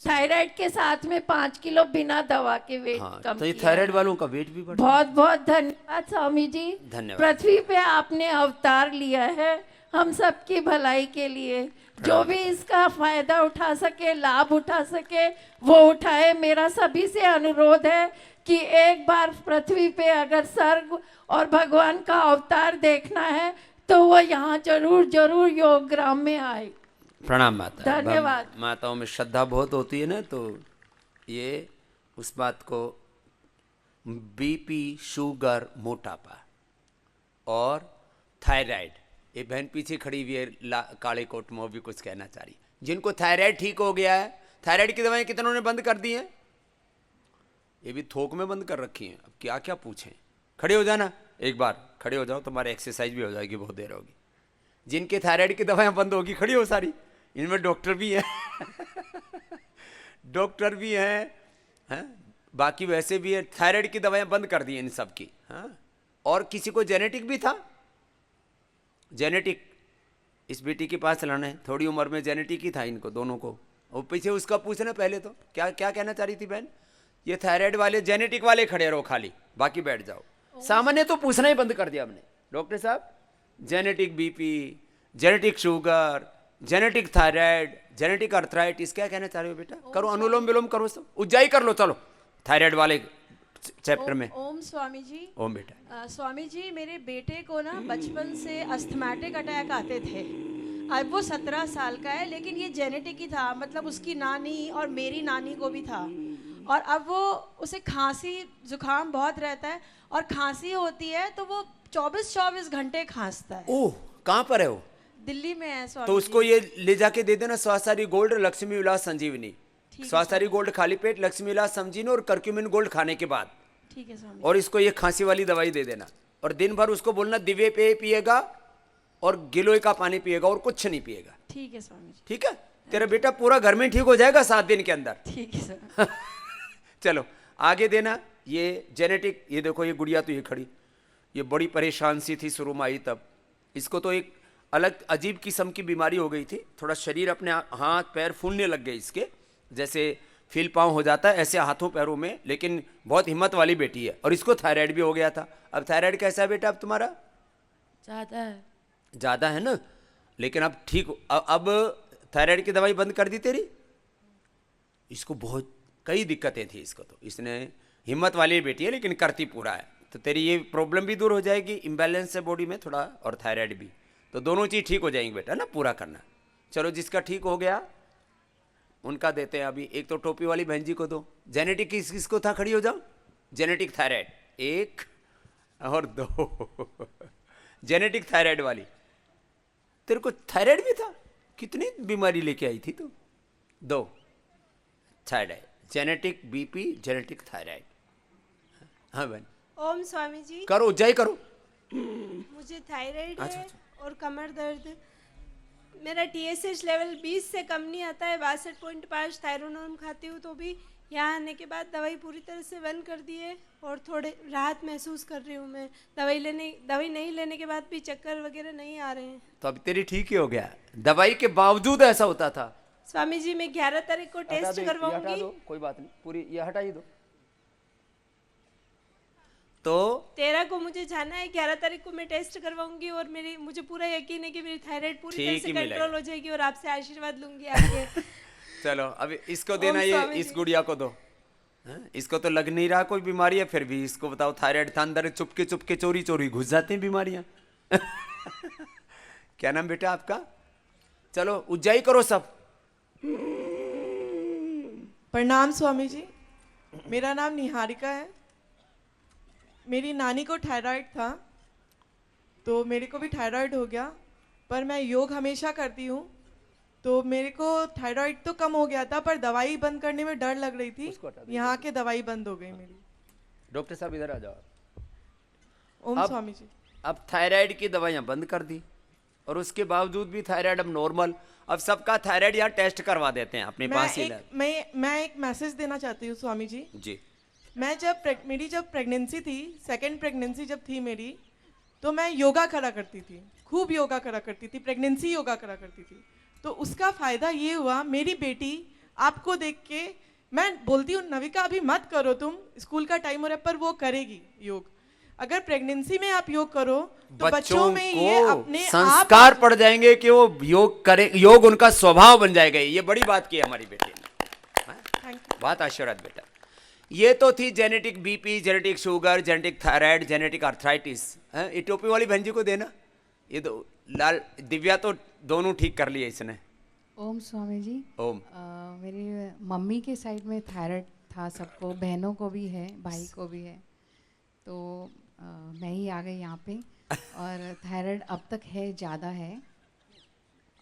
थायराइड के साथ में 5 किलो बिना दवा के वेट कम तो ये किया थायराइड है। वालों का वेट भी बढ़ बहुत बहुत धन्यवाद स्वामी जी। धन्यवाद। पृथ्वी पे आपने अवतार लिया है हम सबकी भलाई के लिए। जो भी इसका फायदा उठा सके, लाभ उठा सके, वो उठाए। मेरा सभी से अनुरोध है कि एक बार पृथ्वी पे अगर स्वर्ग और भगवान का अवतार देखना है तो वो यहाँ जरूर जरूर योग ग्राम में आए। प्रणाम माता। धन्यवाद। माताओं में श्रद्धा बहुत होती है ना, तो ये उस बात को बीपी, शुगर, मोटापा और थायराइड, ये बहन पीछे खड़ी हुई है काले कोट में, वो भी कुछ कहना चाह रही। जिनको थायराइड ठीक हो गया है, थायराइड की दवाएं कितनों ने बंद कर दी हैं? ये भी थोक में बंद कर रखी हैं। अब क्या क्या पूछें। खड़े हो जाना, एक बार खड़े हो जाओ, तुम्हारी एक्सरसाइज भी हो जाएगी, बहुत देर होगी। जिनके थायराइड की दवाएं बंद होगी खड़ी हो सारी। इनमें डॉक्टर भी हैं डॉक्टर भी हैं, बाकी वैसे भी है। थायराइड की दवाएं बंद कर दी इन सब की। हाँ, और किसी को जेनेटिक भी था। जेनेटिक इस बेटी के पास लाना है, थोड़ी उम्र में जेनेटिक ही था इनको दोनों को। और पीछे उसका पूछना पहले तो क्या क्या कहना चाह रही थी बहन? ये थायराइड वाले जेनेटिक वाले खड़े रहो खाली, बाकी बैठ जाओ। सामान्य तो पूछना ही बंद कर दिया हमने। डॉक्टर साहब, genetic BP, genetic sugar, genetic thyroid, genetic arthritis, क्या कहना चाह रहे हो बेटा? करो, अनुलोम विलोम करो, सब उज्जाई कर लो। चलो थायराइड वाले चैप्टर में। ओम स्वामी जी। ओम बेटा। स्वामी जी, मेरे बेटे को ना बचपन से अस्थमैटिक अटैक आते थे। अब वो 17 साल का है, लेकिन ये जेनेटिक ही था। मतलब उसकी नानी और मेरी नानी को भी था। और अब वो उसे खांसी जुकाम बहुत रहता है, और खांसी होती है तो वो 24-24 घंटे खांसता है। ओह, कहाँ पर है वो? दिल्ली में है स्वामी तो उसको जी। ये ले जाके दे देना स्वासारी गोल्ड, लक्ष्मी विलास संजीवनी। स्वासारी गोल्ड खाली पेट, लक्ष्मी विलास संजीवनी और कर्क्यूमिन गोल्ड खाने के बाद। ठीक है स्वामी। और इसको ये खांसी वाली दवाई दे देना। और दिन भर उसको बोलना दिव्य पेय पिएगा और गिलोय का पानी पिएगा और कुछ नहीं पिएगा। ठीक है स्वामी जी। ठीक है, तेरा बेटा पूरा घर में ठीक हो जाएगा 7 दिन के अंदर। ठीक है सर। चलो आगे देना। ये जेनेटिक, ये देखो ये गुड़िया तो ये खड़ी, ये बड़ी परेशान सी थी शुरू में आई तब। इसको तो एक अलग अजीब किस्म की बीमारी हो गई थी। थोड़ा शरीर अपने हाथ पैर फूलने लग गए इसके, जैसे फील पाँव हो जाता है ऐसे हाथों पैरों में। लेकिन बहुत हिम्मत वाली बेटी है। और इसको थायराइड भी हो गया था। अब थायराइड कैसा है बेटा अब तुम्हारा? ज़्यादा है। ज़्यादा है ना, लेकिन अब ठीक। अब थायराइड की दवाई बंद कर दी तेरी। इसको बहुत कई दिक्कतें थी इसको, तो इसने, हिम्मत वाली बेटी है लेकिन करती पूरा है। तो तेरी ये प्रॉब्लम भी दूर हो जाएगी, इम्बैलेंस है बॉडी में थोड़ा, और थायराइड भी। तो दोनों चीज़ ठीक हो जाएंगी बेटा ना, पूरा करना। चलो जिसका ठीक हो गया उनका देते हैं अभी। एक तो टोपी वाली बहन जी को दो। जेनेटिक किसको था? खड़ी हो जाओ। जेनेटिक थायराइड 1 और 2 जेनेटिक थायराइड वाली। तेरे को थायराइड भी था? कितनी बीमारी लेके आई थी तू? 2 thyroid, genetic BP, genetic thyroid. हाँ बहन। ओम स्वामी जी। करो, जय करो। मुझे थायराइड है और कमर दर्द। मेरा TSH लेवल 20 से कम नहीं आता है। 62.5 थायरोनॉर्म खाती हूँ, तो भी यहाँ आने के बाद दवाई पूरी तरह से बंद कर दी है और थोड़े राहत महसूस कर रही हूँ मैं। दवाई नहीं लेने के बाद भी चक्कर वगैरह नहीं आ रहे हैं। तो अब तेरी ठीक ही हो गया। दवाई के बावजूद ऐसा होता था। स्वामी जी, मैं 11 तारीख को टेस्ट हटा करवाऊंगी। दो, कोई बात नहीं, पूरी ये हटा ही दो। तो 13 को मुझे जाना है, 11 तारीख को मैं टेस्ट करवाऊंगी। और मुझे पूरा यकीन है कि मेरी थायराइड पूरी तरह से कंट्रोल हो जाएगी और आपसे आशीर्वाद लूंगी आपके। चलो अभी इसको देना, ये इस गुड़िया को दो। इसको तो लग नहीं रहा कोई बीमारी है, फिर भी इसको बताओ थायराइड था अंदर। चुपके चुपके चोरी चोरी घुस जाते हैं बीमारियां। क्या नाम बेटा आपका? चलो उज्जाई करो सब। प्रणाम स्वामी जी, मेरा नाम निहारिका है। मेरी नानी को थायराइड था, तो मेरे को भी थायराइड हो गया। पर मैं योग हमेशा करती हूँ, तो मेरे को थायराइड तो कम हो गया था, पर दवाई बंद करने में डर लग रही थी। यहाँ के दवाई बंद हो गई मेरी। डॉक्टर साहब इधर आ जाओ। ओम स्वामी जी। अब थायराइड की दवाइयाँ बंद कर दी और उसके बावजूद भी थायराइड अब नॉर्मल। अब सबका थायराइड यहाँ टेस्ट करवा देते हैं अपने पास ही। मैं एक मैसेज देना चाहती हूँ स्वामी जी। जी। मैं मेरी जब प्रेगनेंसी थी, सेकंड प्रेगनेंसी जब थी मेरी, तो मैं योगा करा करती थी, खूब योगा करा करती थी, प्रेगनेंसी योगा करा करती थी। तो उसका फायदा ये हुआ, मेरी बेटी आपको देख के, मैं बोलती हूँ नविका अभी मत करो, तुम स्कूल का टाइम हो रहा है, पर वो करेगी योग। अगर प्रेगनेंसी में आप योग करो तो बच्चों में ये अपने संस्कार पड़ जाएंगे कि वो योग करें, योग उनका स्वभाव बन जाएगा। ये बड़ी बात की हमारी बेटी ने। बात आशीर्वाद बेटा। ये तो थी genetic BP, genetic sugar, genetic thyroid, genetic arthritis. ये टोपी वाली बहन जी को देना। ये तो लाल दिव्या तो दोनों ठीक कर लिए इसने। ओम स्वामी जी। ओम। मेरी मम्मी के साइड में थायराइड था, सबको, बहनों को भी है, भाई को भी है, तो मैं ही आ गई यहाँ पे। और थायराइड अब तक है, ज़्यादा है।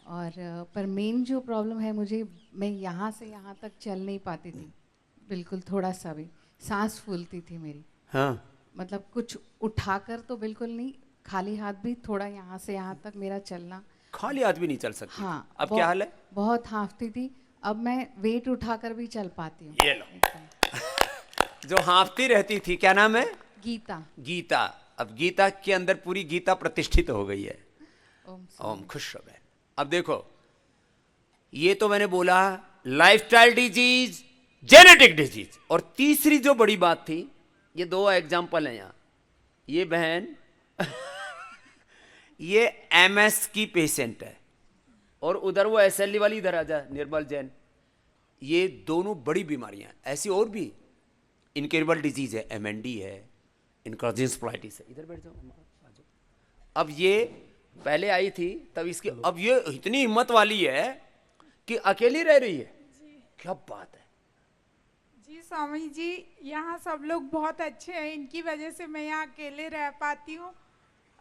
और पर मेन जो प्रॉब्लम है मुझे, मैं यहाँ से यहाँ तक चल नहीं पाती थी बिल्कुल, थोड़ा सा भी। सांस फूलती थी मेरी। हाँ। मतलब कुछ उठाकर तो बिल्कुल नहीं, खाली हाथ भी थोड़ा यहाँ से यहाँ तक मेरा चलना। खाली हाथ भी नहीं चल सकती? हाँ। अब क्या हाल है? बहुत हाँफती थी। अब मैं वेट उठाकर भी चल पाती हूँ। ये लो। जो हाँफती रहती थी, क्या नाम है? गीता। गीता। अब गीता के अंदर पूरी गीता प्रतिष्ठित हो गई है। ओम खुश हो गए। अब देखो, ये तो मैंने बोला लाइफस्टाइल डिजीज, जेनेटिक डिजीज। और तीसरी जो बड़ी बात थी, ये दो एग्जाम्पल हैं यहाँ। ये बहन ये एमएस की पेशेंट है और उधर वो एसएलई वाली, इधर आ जा निर्मल जैन। ये दोनों बड़ी बीमारियां, ऐसी और भी इनक्यूरेबल डिजीज है, एमएनडी है, इनकर्जिन स्प्लाइटिस है। इधर बैठ जाओ, आ जाओ। अब ये पहले आई थी तब इसकी, अब ये इतनी हिम्मत वाली है कि अकेली रह रही है। क्या बात है जी स्वामी जी, यहाँ सब लोग बहुत अच्छे हैं, इनकी वजह से मैं यहाँ अकेले रह पाती हूँ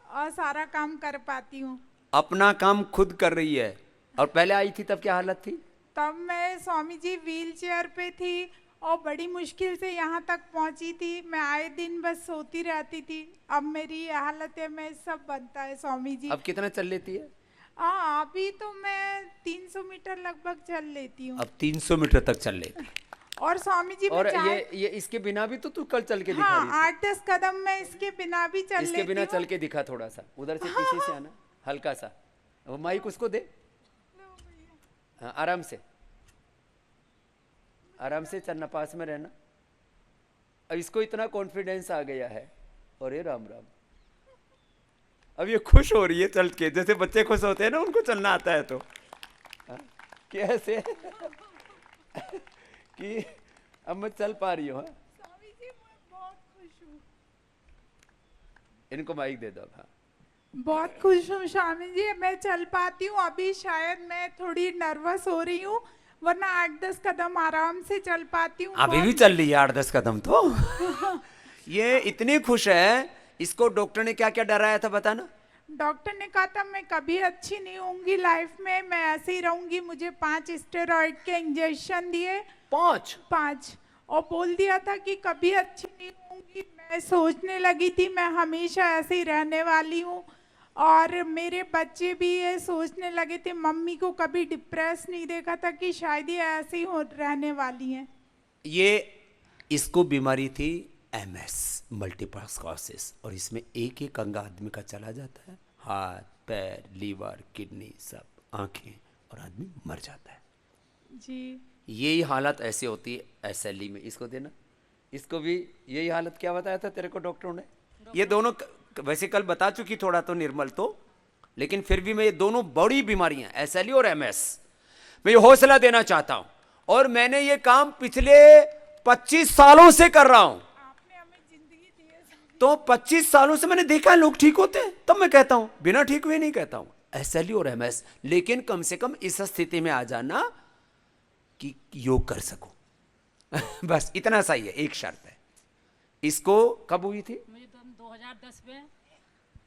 और सारा काम कर पाती हूँ। अपना काम खुद कर रही है। और पहले आई थी तब क्या हालत थी? तब मैं स्वामी जी व्हील चेयर पे थी और बड़ी मुश्किल से यहाँ तक पहुँची थी। मैं आए दिन बस सोती रहती थी। अब मेरी ये हालत है, मैं सब बनता है स्वामी जी। अब कितना चल लेती है? हाँ, अभी तो मैं 300 मीटर लगभग चल लेती हूँ। अब 300 मीटर तक चल लेती। और स्वामी जी और ये इसके बिना भी तो तू कल चल के दिखा रही थी। 8-10 कदम मैं इसके बिना भी चल लेती हूँ। इसके बिना चल के दिखा थोड़ा सा, उधर से पीछे से आना, हल्का सा। वो माइक उसको दे। हाँ, आराम से, आराम से चलना, पास में रहना। अब इसको इतना कॉन्फिडेंस आ गया है। और ये राम राम, अब ये खुश हो रही है चल के, जैसे बच्चे खुश होते हैं ना, उनको चलना आता है। तो कैसे कि अब मैं चल पा रही हूँ। स्वामी जी मैं बहुत खुश हूँ। इनको माइक दे दो। हाँ, बहुत खुश हूँ स्वामी जी, मैं चल पाती हूँ। अभी शायद मैं थोड़ी नर्वस हो रही हूँ, वरना 8-10 कदम आराम से चल पाती हूँ। अभी भी चल रही है 8-10 कदम तो। ये इतनी खुश है, इसको डॉक्टर ने क्या क्या डराया था बताना? डॉक्टर ने कहा था मैं कभी अच्छी नहीं होंगी लाइफ में, मैं ऐसे ही रहूंगी। मुझे 5 स्टेरॉइड के इंजेक्शन दिए। 5 और बोल दिया था कि कभी अच्छी नहीं होंगी। मैं सोचने लगी थी मैं हमेशा ऐसे ही रहने वाली हूँ। और मेरे बच्चे भी ये सोचने लगे थे, मम्मी को कभी डिप्रेस नहीं देखा था कि शायद ये ऐसे ही रहने वाली हैं। ये इसको बीमारी थी एमएस, मल्टीपल स्क्लेरोसिस। और इसमें एक एक अंग आदमी का चला जाता है, हाथ, पैर, लीवर, किडनी, सब, आंखें, और आदमी मर जाता है जी। यही हालत ऐसे होती है एसएलई में। इसको देना, इसको भी यही हालत। क्या बताया था तेरे को डॉक्टरों ने? ये दोनों वैसे कल बता चुकी थोड़ा तो निर्मल तो, लेकिन फिर भी मैं ये दोनों बड़ी बीमारियां एसएलई और एमएस, मैं ये हौसला देना चाहता हूं। और मैंने ये काम पिछले 25 सालों से कर रहा हूं। तो 25 सालों से मैंने देखा है लोग ठीक होते हैं, तब मैं कहता हूं, बिना ठीक हुए नहीं कहता हूं एसएलई और एमएस। लेकिन कम से कम इस स्थिति में आ जाना कि योग कर सको। बस इतना सही है, एक शर्त है। इसको कब हुई थी? मुझे तो 2010 में,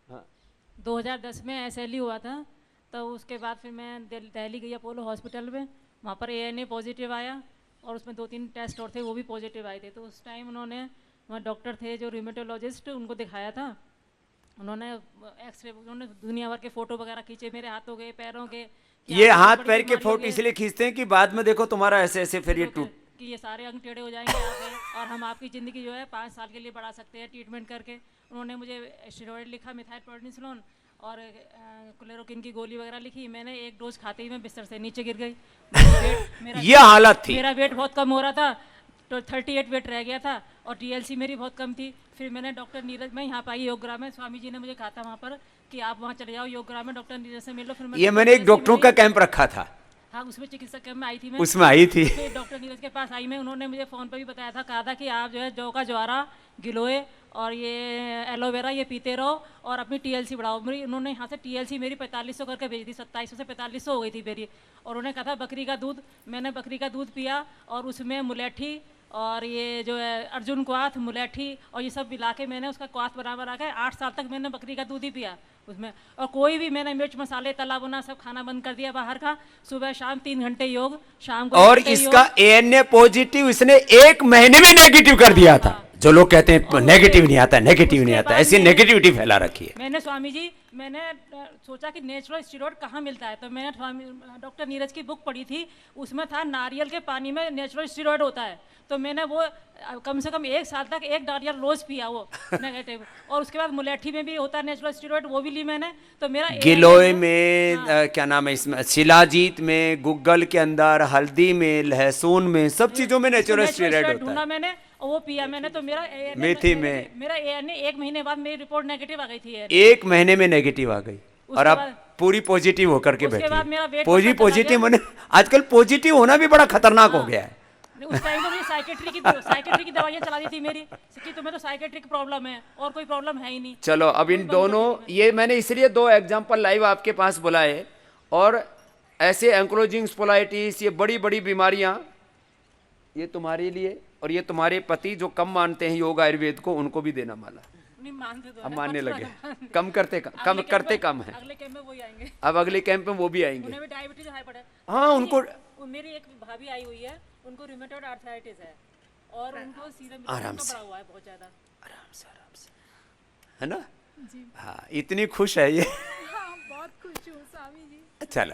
हाँ। 2010 में एसएलई हुआ था। तो उसके बाद फिर मैं दिल्ली गई अपोलो हॉस्पिटल में, वहाँ पर ANA पॉजिटिव आया और उसमें 2-3 टेस्ट और थे वो भी पॉजिटिव आए थे। तो उस टाइम उन्होंने, वहाँ डॉक्टर थे जो रूमेटोलॉजिस्ट, उनको दिखाया था। उन्होंने एक्सरे, उन्होंने दुनिया भर के फ़ोटो वगैरह खींचे मेरे हाथों के, पैरों के। ये हाथ पैर के फोटो इसलिए खींचते हैं कि बाद में देखो तुम्हारा ऐसे ऐसे फिर ये टूट कि ये सारे अंग टेढ़े हो जाएंगे आपके और हम आपकी ज़िंदगी जो है 5 साल के लिए बढ़ा सकते हैं ट्रीटमेंट करके। उन्होंने मुझे स्टेरॉइड लिखा, मिथाइलप्रेडनिसोलोन और क्लोरोक्विन की गोली वगैरह लिखी। मैंने एक डोज खाते ही मैं बिस्तर से नीचे गिर गई। ये हालत थी। मेरा वेट बहुत कम हो रहा था, तो 38 वेट रह गया था और TLC मेरी बहुत कम थी। फिर मैंने डॉक्टर नीरज, मैं यहाँ पर आई योगग्राम में, स्वामी जी ने मुझे कहा था वहाँ पर कि आप वहाँ चले जाओ योगग्राम में, डॉक्टर नीरज से मिल लो। फिर ये मैंने एक डॉक्टरों का कैंप रखा था। हाँ, उसमें चिकित्सक कैंप में आई थी मैं। उसमें आई थी। फिर डॉक्टर नीरज के पास आई मैं, उन्होंने मुझे फ़ोन पर भी बताया था, कहा था कि आप जो है जौ का ज्वारा, गिलोय और ये एलोवेरा ये पीते रहो और अपनी TLC बढ़ाओ। मेरी उन्होंने यहाँ से TLC मेरी 4500 करके भेजी थी, 2700 से 4500 हो गई थी मेरी। और उन्होंने कहा था बकरी का दूध, मैंने बकरी का दूध पिया और उसमें मुलेठी और ये जो है अर्जुन क्वाथ, मुलेठी और ये सब मिला के मैंने उसका क्वाथ बना के 8 साल तक मैंने बकरी का दूध ही पिया उसमें। और कोई भी मैंने मिर्च मसाले तला बुना सब खाना बंद कर दिया बाहर का। सुबह शाम 3 घंटे योग, शाम को और इसका ANA पॉजिटिव इसने 1 महीने में नेगेटिव कर दिया था। जो लोग कहते हैं नेगेटिव नहीं आता, नेगेटिव नहीं आता, ऐसी नेगेटिविटी फैला रखी है। मैंने स्वामी जी, मैंने सोचा कि नेचुरल स्टेरॉइड कहाँ मिलता है, तो मैंने डॉक्टर नीरज की बुक पढ़ी थी, उसमें था नारियल के पानी में नेचुरल स्टेरॉइड होता है। तो मैंने वो कम से कम 1 साल तक 1 नारियल रोज पिया वो नेगेटिव। और उसके बाद मुलेठी में भी होता है नेचुरल स्टेरॉइड, वो भी ली मैंने। तो मेरा गिलोय में क्या नाम है इसमें, शिलाजीत में, गुग्गल के अंदर, हल्दी में, लहसुन में, सब चीजों में नेचुरल स्टेरॉइड होता ढूंढा है। मैंने और वो पिया मैंने। तो मेरा मेथी में मेरा ANA 1 महीने बाद मेरी रिपोर्ट नेगेटिव आ गई थी। 1 महीने में नेगेटिव आ गई और अब पूरी पॉजिटिव होकर के बैठी। पॉजिटिव होने, आजकल पॉजिटिव होना भी बड़ा खतरनाक हो गया है। उस टाइम तो मुझे साइकेट्री की दवाइयाँ चला दी थी मेरी कि तुम्हें तो साइकेट्रिक प्रॉब्लम है और कोई प्रॉब्लम है ही नहीं। चलो अब इन दोनों, ये मैंने इसलिए 2 एग्जाम्पल लाइव आपके पास बुलाए। और ऐसे एंक्लोजिंग स्पोलाइटिस, ये बड़ी बड़ी बीमारियां, ये तुम्हारे लिए और ये तुम्हारे पति जो कम मानते हैं योग आयुर्वेद को, उनको भी देना माला। अब मानने लगे, कम करते कम है। अगले कैंप में वही आएंगे। अब अगले कैंप में वो भी आएंगे। उन्हें भी डायबिटीज हाई है। हाँ, उनको मेरी एक भाभी आई हुई है, उनको रूमेटॉइड आर्थराइटिस है और उनको सीरम आराम से, बढ़ा हुआ है बहुत ज्यादा। आराम से, है ना जी? हाँ, इतनी खुश है ये। हाँ, बहुत खुश हूँ स्वामी जी। चलो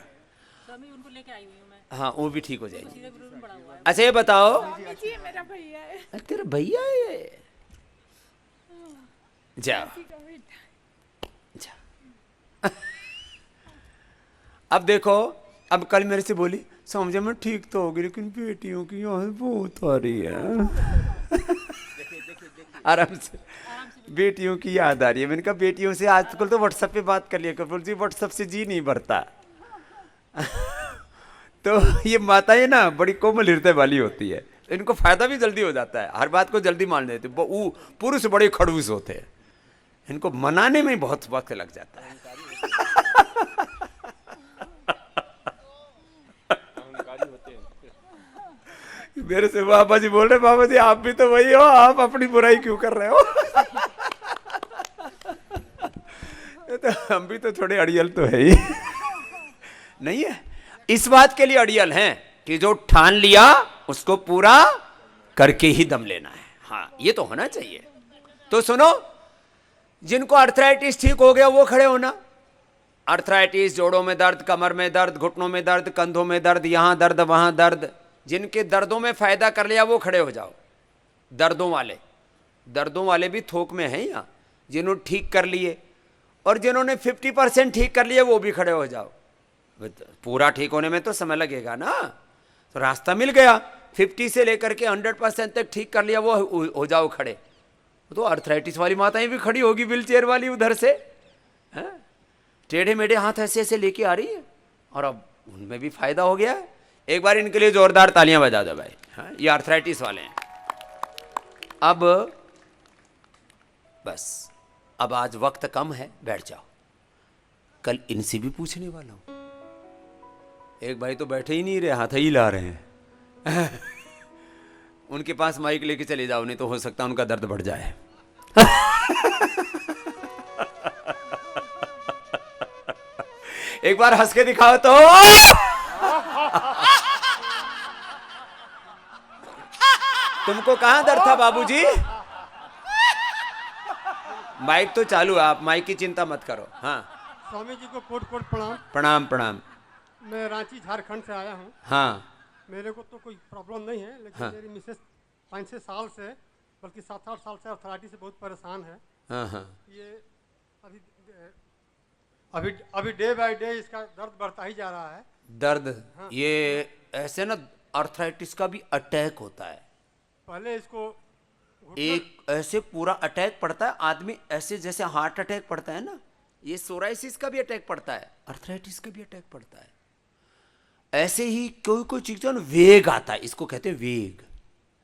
स्वामी, उनको लेके आई हुई हूँ मैं। हाँ, वो भी ठीक हो जाएगी। अच्छा ये बताओ, स्वामी जी मेरा भैया है। तेरा भैया है? जाओ। अब देखो, अब कल मेरे से बोली समझे मैं ठीक तो होगी, लेकिन बेटियों की यहाँ बहुत आ रही है। आराम से, बेटियों की याद आ रही है। मैंने कहा बेटियों से आजकल तो व्हाट्सएप पे बात कर लिया कर, बोलती व्हाट्सएप से जी नहीं भरता। तो ये माताएं ना बड़ी कोमल हृदय वाली होती है, इनको फायदा भी जल्दी हो जाता है, हर बात को जल्दी मान लेते। वो पुरुष बड़े खड़ूस होते हैं, इनको मनाने में बहुत वक्त लग जाता है। मेरे से बाबा जी बोल रहे, बाबा जी आप भी तो वही हो, आप अपनी बुराई क्यों कर रहे हो? तो हम भी तो थोड़े अड़ियल तो है ही नहीं है। इस बात के लिए अड़ियल हैं कि जो ठान लिया उसको पूरा करके ही दम लेना है। हाँ, ये तो होना चाहिए। तो सुनो, जिनको अर्थराइटिस ठीक हो गया वो खड़े होना। अर्थराइटिस, जोड़ों में दर्द, कमर में दर्द, घुटनों में दर्द, कंधों में दर्द, यहाँ दर्द वहां दर्द, जिनके दर्दों में फायदा कर लिया वो खड़े हो जाओ। दर्दों वाले भी थोक में हैं यहाँ, जिन्होंने ठीक कर लिए, और जिन्होंने 50% ठीक कर लिए वो भी खड़े हो जाओ। पूरा ठीक होने में तो समय लगेगा ना, तो रास्ता मिल गया। 50 से लेकर के 100% तक ठीक कर लिया वो हो जाओ खड़े। तो अर्थराइटिस वाली माताएं भी खड़ी होगी, व्हील चेयर वाली उधर से, टेढ़े मेढ़े हाथ ऐसे ऐसे लेके आ रही है, और अब उनमें भी फायदा हो गया है। एक बार इनके लिए जोरदार तालियां बजा दो भाई। हाँ, ये अर्थराइटिस वाले हैं। अब बस, अब आज वक्त कम है, बैठ जाओ, कल इनसे भी पूछने वाला हूं। एक भाई तो बैठे ही नहीं रहे, हाथ ही ला रहे हैं। उनके पास माइक लेके चले जाओ, नहीं तो हो सकता उनका दर्द बढ़ जाए। एक बार हंस के दिखाओ तो। तुमको कहां दर्द था बाबूजी? माइक तो चालू है, आप माइक की चिंता मत करो। हाँ स्वामी जी को कोट कोट प्रणाम। प्रणाम प्रणाम। मैं रांची झारखंड से आया हूँ। हाँ मेरे को तो कोई प्रॉब्लम नहीं है, लेकिन हाँ। मेरी मिसेस 5-6 साल से, बल्कि 7-8 साल से अर्थराइटिस से बहुत परेशान है। हाँ हाँ। ये अभी डे बाय डे इसका दर्द बढ़ता ही जा रहा है। दर्द हाँ। ये ऐसे ना अर्थराइटिस का भी अटैक होता है। पहले इसको एक ऐसे पूरा अटैक पड़ता है, आदमी ऐसे जैसे हार्ट अटैक पड़ता है ना, ये सोराइसिस का भी अटैक पड़ता है, अर्थराइटिस का भी अटैक पड़ता है। ऐसे ही कोई कोई चीज ना वेग आता है, इसको कहते हैं वेग।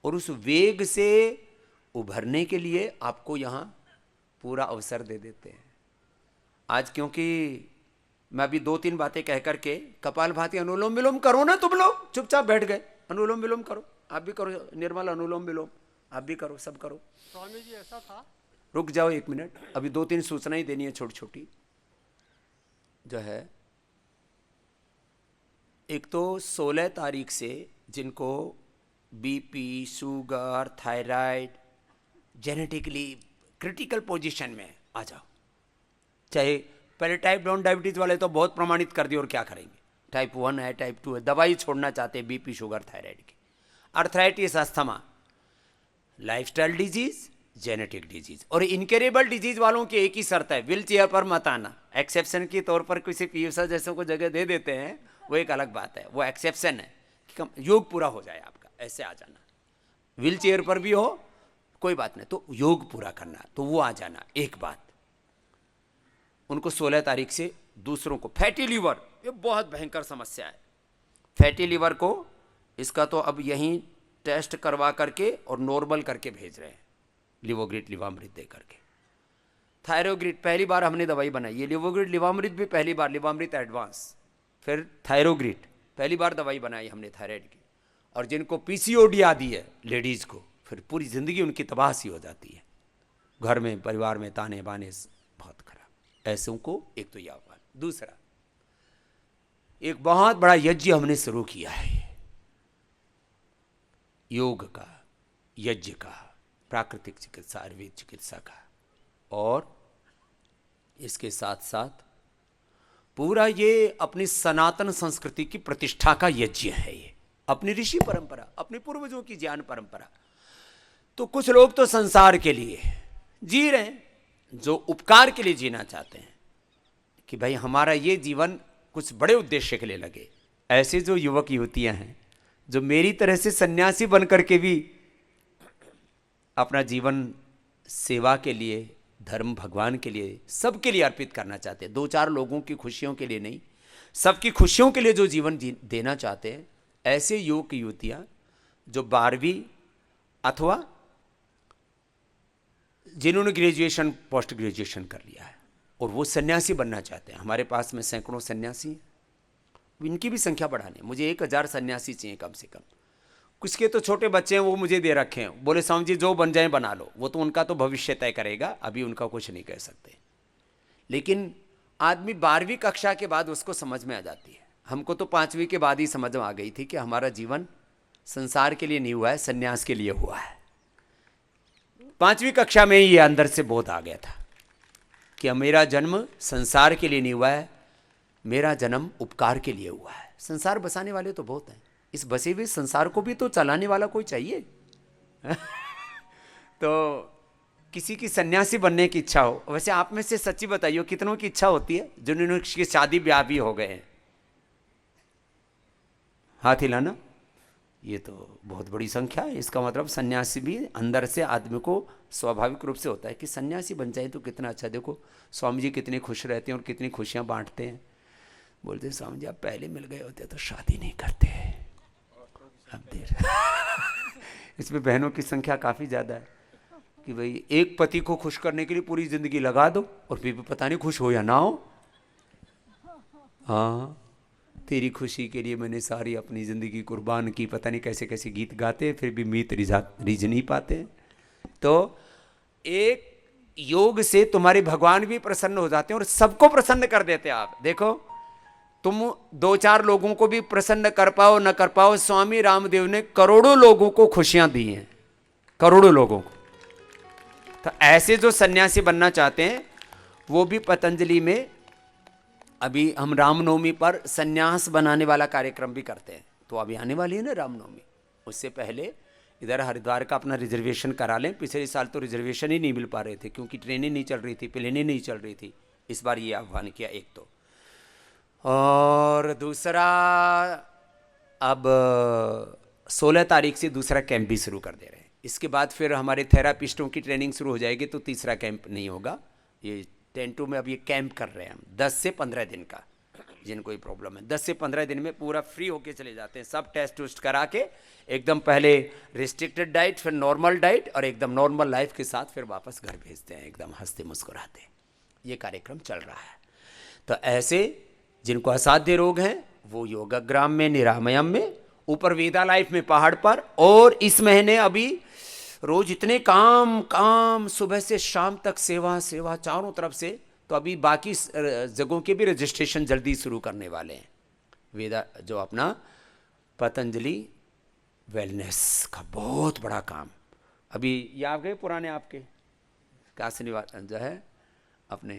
और उस वेग से उभरने के लिए आपको यहाँ पूरा अवसर दे देते हैं। आज क्योंकि मैं अभी 2-3 बातें कह करके कपालभाति अनुलोम विलोम करो ना, तुम लोग चुपचाप बैठ गए। अनुलोम विलोम करो, आप भी करो। निर्मल अनुलोम विलोम आप भी करो, सब करो। स्वामी जी ऐसा था, रुक जाओ 1 मिनट, अभी 2-3 सूचनाएं देनी है छोटी छोटी जो है। एक तो 16 तारीख से जिनको BP, sugar, thyroid genetically critical position में आ जाओ, चाहे पहले टाइप 1 डायबिटीज वाले तो बहुत प्रमाणित कर दिए, और क्या करेंगे, टाइप 1 है, टाइप 2 है, दवाई छोड़ना चाहते हैं बीपी, शुगर, थायराइड की। Arthritis, asthma, lifestyle disease, genetic disease. और इनकेरेबल डिजीज वालों की एक ही शर्त है, व्हील चेयर पर मत आना। एक्सेप्शन के तौर पर किसी पीयूषा जैसों को जगह दे देते हैं, वो एक अलग बात है, वो एक्सेप्शन है कि योग पूरा हो जाए आपका, ऐसे आ जाना। व्हील चेयर पर भी हो कोई बात नहीं, तो योग पूरा करना तो वो आ जाना। एक बात उनको 16 तारीख से दूसरों को फैटी लीवर, ये बहुत भयंकर समस्या है। फैटी लीवर को इसका तो अब यहीं टेस्ट करवा करके और नॉर्मल करके भेज रहे हैं, लिवोग्रिड लिवामृत दे करके। थायरोग्रिड पहली बार हमने दवाई बनाई, ये लिवोग्रिड लिवामृत भी पहली बार, लिवामृत एडवांस, फिर थायरोग्रिड पहली बार दवाई बनाई हमने थायराइड की। और जिनको पीसीओडी आदि है लेडीज को, फिर पूरी जिंदगी उनकी तबाह सी हो जाती है, घर में परिवार में ताने बाने, बहुत खराब। ऐसों को एक तो यह आह्वान। दूसरा, एक बहुत बड़ा यज्ञ हमने शुरू किया है, योग का, यज्ञ का, प्राकृतिक चिकित्सा, आयुर्वेद चिकित्सा का, और इसके साथ साथ पूरा ये अपनी सनातन संस्कृति की प्रतिष्ठा का यज्ञ है। ये अपनी ऋषि परंपरा, अपने पूर्वजों की ज्ञान परंपरा। तो कुछ लोग तो संसार के लिए जी रहे हैं, जो उपकार के लिए जीना चाहते हैं कि भाई हमारा ये जीवन कुछ बड़े उद्देश्य के लिए लगे। ऐसे जो युवक युवतियां हैं जो मेरी तरह से सन्यासी बन करके भी अपना जीवन सेवा के लिए, धर्म, भगवान के लिए, सबके लिए अर्पित करना चाहते हैं। 2-4 लोगों की खुशियों के लिए नहीं, सबकी खुशियों के लिए जो जीवन देना चाहते हैं, ऐसे युवक युवतियां जो 12वीं अथवा जिन्होंने ग्रेजुएशन, पोस्ट ग्रेजुएशन कर लिया है और वो सन्यासी बनना चाहते हैं। हमारे पास में सैकड़ों सन्यासी हैं, इनकी भी संख्या बढ़ानी है। मुझे 1000 सन्यासी चाहिए कम से कम। कुछ के तो छोटे बच्चे हैं, वो मुझे दे रखे हैं, बोले स्वामी जी जो बन जाए बना लो। वो तो उनका तो भविष्य तय करेगा, अभी उनका कुछ नहीं कह सकते। लेकिन आदमी 12वीं कक्षा के बाद उसको समझ में आ जाती है। हमको तो 5वीं के बाद ही समझ में आ गई थी कि हमारा जीवन संसार के लिए नहीं हुआ है, संन्यास के लिए हुआ है। 5वीं कक्षा में ही ये अंदर से बोध आ गया था कि मेरा जन्म संसार के लिए नहीं हुआ है, मेरा जन्म उपकार के लिए हुआ है। संसार बसाने वाले तो बहुत हैं, इस बसे हुए संसार को भी तो चलाने वाला कोई चाहिए। तो किसी की सन्यासी बनने की इच्छा हो, वैसे आप में से सच्ची बताइए कितनों की इच्छा होती है जिन्होंने शादी ब्याह भी हो गए हैं? हाथ हिलाना। ये तो बहुत बड़ी संख्या है। इसका मतलब सन्यासी भी अंदर से आदमी को स्वाभाविक रूप से होता है कि सन्यासी बन जाए तो कितना अच्छा। देखो स्वामी जी कितने खुश रहते हैं और कितनी खुशियां बांटते हैं। बोलते स्वामी जी आप पहले मिल गए होते तो शादी नहीं करते, अब देर। इसमें बहनों की संख्या काफ़ी ज़्यादा है कि भाई एक पति को खुश करने के लिए पूरी ज़िंदगी लगा दो और फिर भी पता नहीं खुश हो या ना हो। हाँ, तेरी खुशी के लिए मैंने सारी अपनी ज़िंदगी कुर्बान की, पता नहीं कैसे कैसे गीत गाते हैं, फिर भी मीत रिझ नहीं पाते। तो एक योग से तुम्हारे भगवान भी प्रसन्न हो जाते हैं और सबको प्रसन्न कर देते हैं। आप देखो तुम 2-4 लोगों को भी प्रसन्न कर पाओ न कर पाओ, स्वामी रामदेव ने करोड़ों लोगों को खुशियां दी हैं, करोड़ों लोगों को। तो ऐसे जो सन्यासी बनना चाहते हैं वो भी पतंजलि में, अभी हम रामनवमी पर सन्यास बनाने वाला कार्यक्रम भी करते हैं। तो अभी आने वाली है ना रामनवमी, उससे पहले इधर हरिद्वार का अपना रिजर्वेशन करा लें। पिछले साल तो रिजर्वेशन ही नहीं मिल पा रहे थे क्योंकि ट्रेनें नहीं चल रही थी, प्लेनें नहीं चल रही थी। इस बार ये आह्वान किया एक तो, और दूसरा अब 16 तारीख से दूसरा कैंप भी शुरू कर दे रहे हैं। इसके बाद फिर हमारे थेरापिस्टों की ट्रेनिंग शुरू हो जाएगी, तो तीसरा कैंप नहीं होगा। ये 10-2 में अब ये कैंप कर रहे हैं हम, 10 से 15 दिन का। जिनको कोई प्रॉब्लम है 10 से 15 दिन में पूरा फ्री होके चले जाते हैं, सब टेस्ट उस्ट करा के एकदम, पहले रिस्ट्रिक्टेड डाइट, फिर नॉर्मल डाइट, और एकदम नॉर्मल लाइफ के साथ फिर वापस घर भेजते हैं एकदम हंसते मुस्कुराते। ये कार्यक्रम चल रहा है। तो ऐसे जिनको असाध्य रोग हैं वो योगाग्राम में, निरामयम में, ऊपर वेदा लाइफ में पहाड़ पर, और इस महीने अभी रोज इतने काम सुबह से शाम तक सेवा चारों तरफ से। तो अभी बाकी जगहों के भी रजिस्ट्रेशन जल्दी शुरू करने वाले हैं। वेदा जो अपना पतंजलि वेलनेस का बहुत बड़ा काम, अभी ये आप गए पुराने आपके काशीनिवाल जो है अपने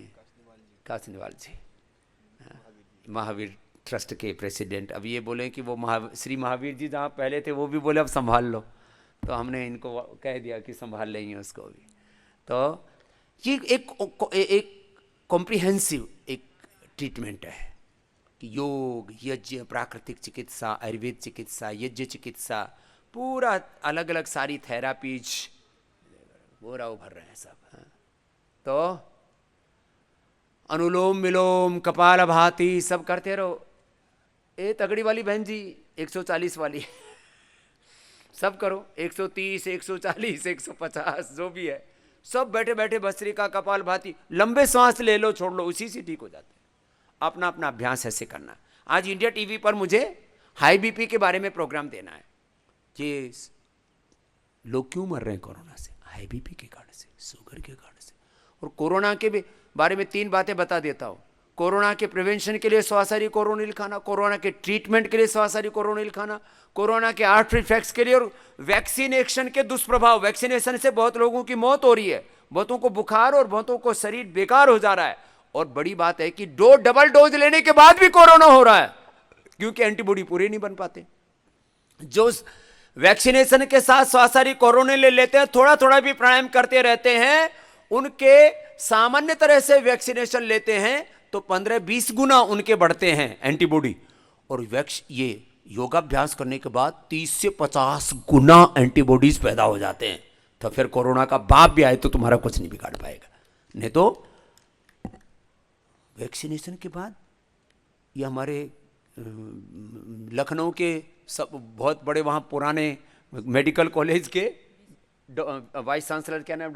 काशीनिवाल जी, महावीर ट्रस्ट के प्रेसिडेंट, अब ये बोले कि वो श्री महावीर जी जहाँ पहले थे वो भी बोले अब संभाल लो, तो हमने इनको कह दिया कि संभाल लेंगे उसको भी। तो ये एक कॉम्प्रिहेंसिव एक ट्रीटमेंट है कि योग, यज्ञ, प्राकृतिक चिकित्सा, आयुर्वेद चिकित्सा, यज्ञ चिकित्सा, पूरा अलग अलग सारी थेरापीज बोरा उभर रहे हैं सब। हाँ। तो अनुलोम विलोम, कपालभाति सब करते रहो। ए तगड़ी वाली बहन जी 140 वाली सब करो, 130, 140, 150 जो भी है, सब बैठे बैठे भस्त्रिका, कपालभाति, लंबे सांस ले लो, छोड़ लो, उसी से ठीक हो जाते हैं। अपना अपना अभ्यास ऐसे करना। आज इंडिया टीवी पर मुझे हाई बीपी के बारे में प्रोग्राम देना है कि लोग क्यों मर रहे हैं कोरोना से, हाई बीपी के कारण से, शुगर के कारण से। और कोरोना के बारे में 3 बातें बता देता हूँ। कोरोना के प्रिवेंशन के लिए सवासारी कोरोनिल खाना, कोरोना के ट्रीटमेंट के लिए सवासारी कोरोनिल खाना, कोरोना के आफ्टर इफेक्ट्स के लिए, और वैक्सीनेशन के दुष्प्रभाव। वैक्सीनेशन से बहुत लोगों की मौत हो रही है, बहुतों को बुखार और बहुतों को शरीर बेकार हो जा रहा है। और बड़ी बात है कि डबल डोज लेने के बाद भी कोरोना हो रहा है क्योंकि एंटीबॉडी पूरे नहीं बन पाते। जो वैक्सीनेशन के साथ सवासारी कोरोनिल ले लेते हैं, थोड़ा थोड़ा भी प्राणायाम करते रहते हैं, उनके सामान्य तरह से वैक्सीनेशन लेते हैं तो 15-20 गुना उनके बढ़ते हैं एंटीबॉडी। और ये योगाभ्यास करने के बाद 30 से 50 गुना एंटीबॉडीज पैदा हो जाते हैं। तो फिर कोरोना का बाप भी आए तो तुम्हारा कुछ नहीं बिगाड़ पाएगा। नहीं तो वैक्सीनेशन के बाद ये हमारे लखनऊ के सब बहुत बड़े वहाँ पुराने मेडिकल कॉलेज के वाइस चांसलर, क्या नाम,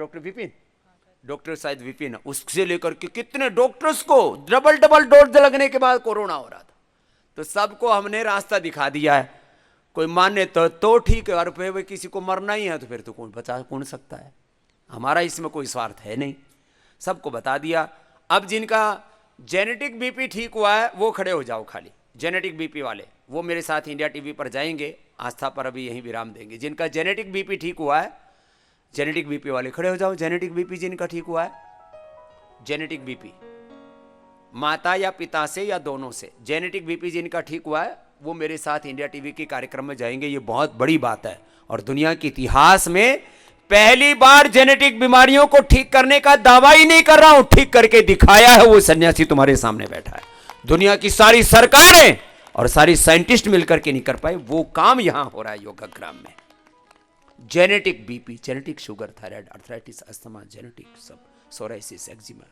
डॉक्टर शायद विपिन, उससे लेकर के कितने डॉक्टर्स को डबल डोज लगने के बाद कोरोना हो रहा था। तो सबको हमने रास्ता दिखा दिया है। कोई माने तो ठीक है, और फिर किसी को मरना ही है तो फिर तो कौन सकता है। हमारा इसमें कोई स्वार्थ है नहीं, सबको बता दिया। अब जिनका जेनेटिक बीपी ठीक हुआ है वो खड़े हो जाओ, खाली जेनेटिक बीपी वाले वो मेरे साथ इंडिया टीवी पर जाएंगे, आस्था पर अभी यहीं विराम देंगे। जिनका जेनेटिक बीपी ठीक हुआ है, जेनेटिक बीपी वाले खड़े हो जाओ। जेनेटिक बीपी जिनका ठीक हुआ है, जेनेटिक बीपी माता या पिता से या दोनों से, जेनेटिक बीपी जिनका ठीक हुआ है वो मेरे साथ इंडिया टीवी के कार्यक्रम में जाएंगे। ये बहुत बड़ी बात है और दुनिया के इतिहास में पहली बार जेनेटिक बीमारियों को ठीक करने का दावा ही नहीं कर रहा हूं, ठीक करके दिखाया है वो सन्यासी तुम्हारे सामने बैठा है। दुनिया की सारी सरकारें और सारी साइंटिस्ट मिलकर के नहीं कर पाए, वो काम यहां हो रहा है योगाग्राम में। Genetic BP, genetic sugar, thyroid, arthritis, asthma, genetic सब, सोराइसिस, एक्जिमा,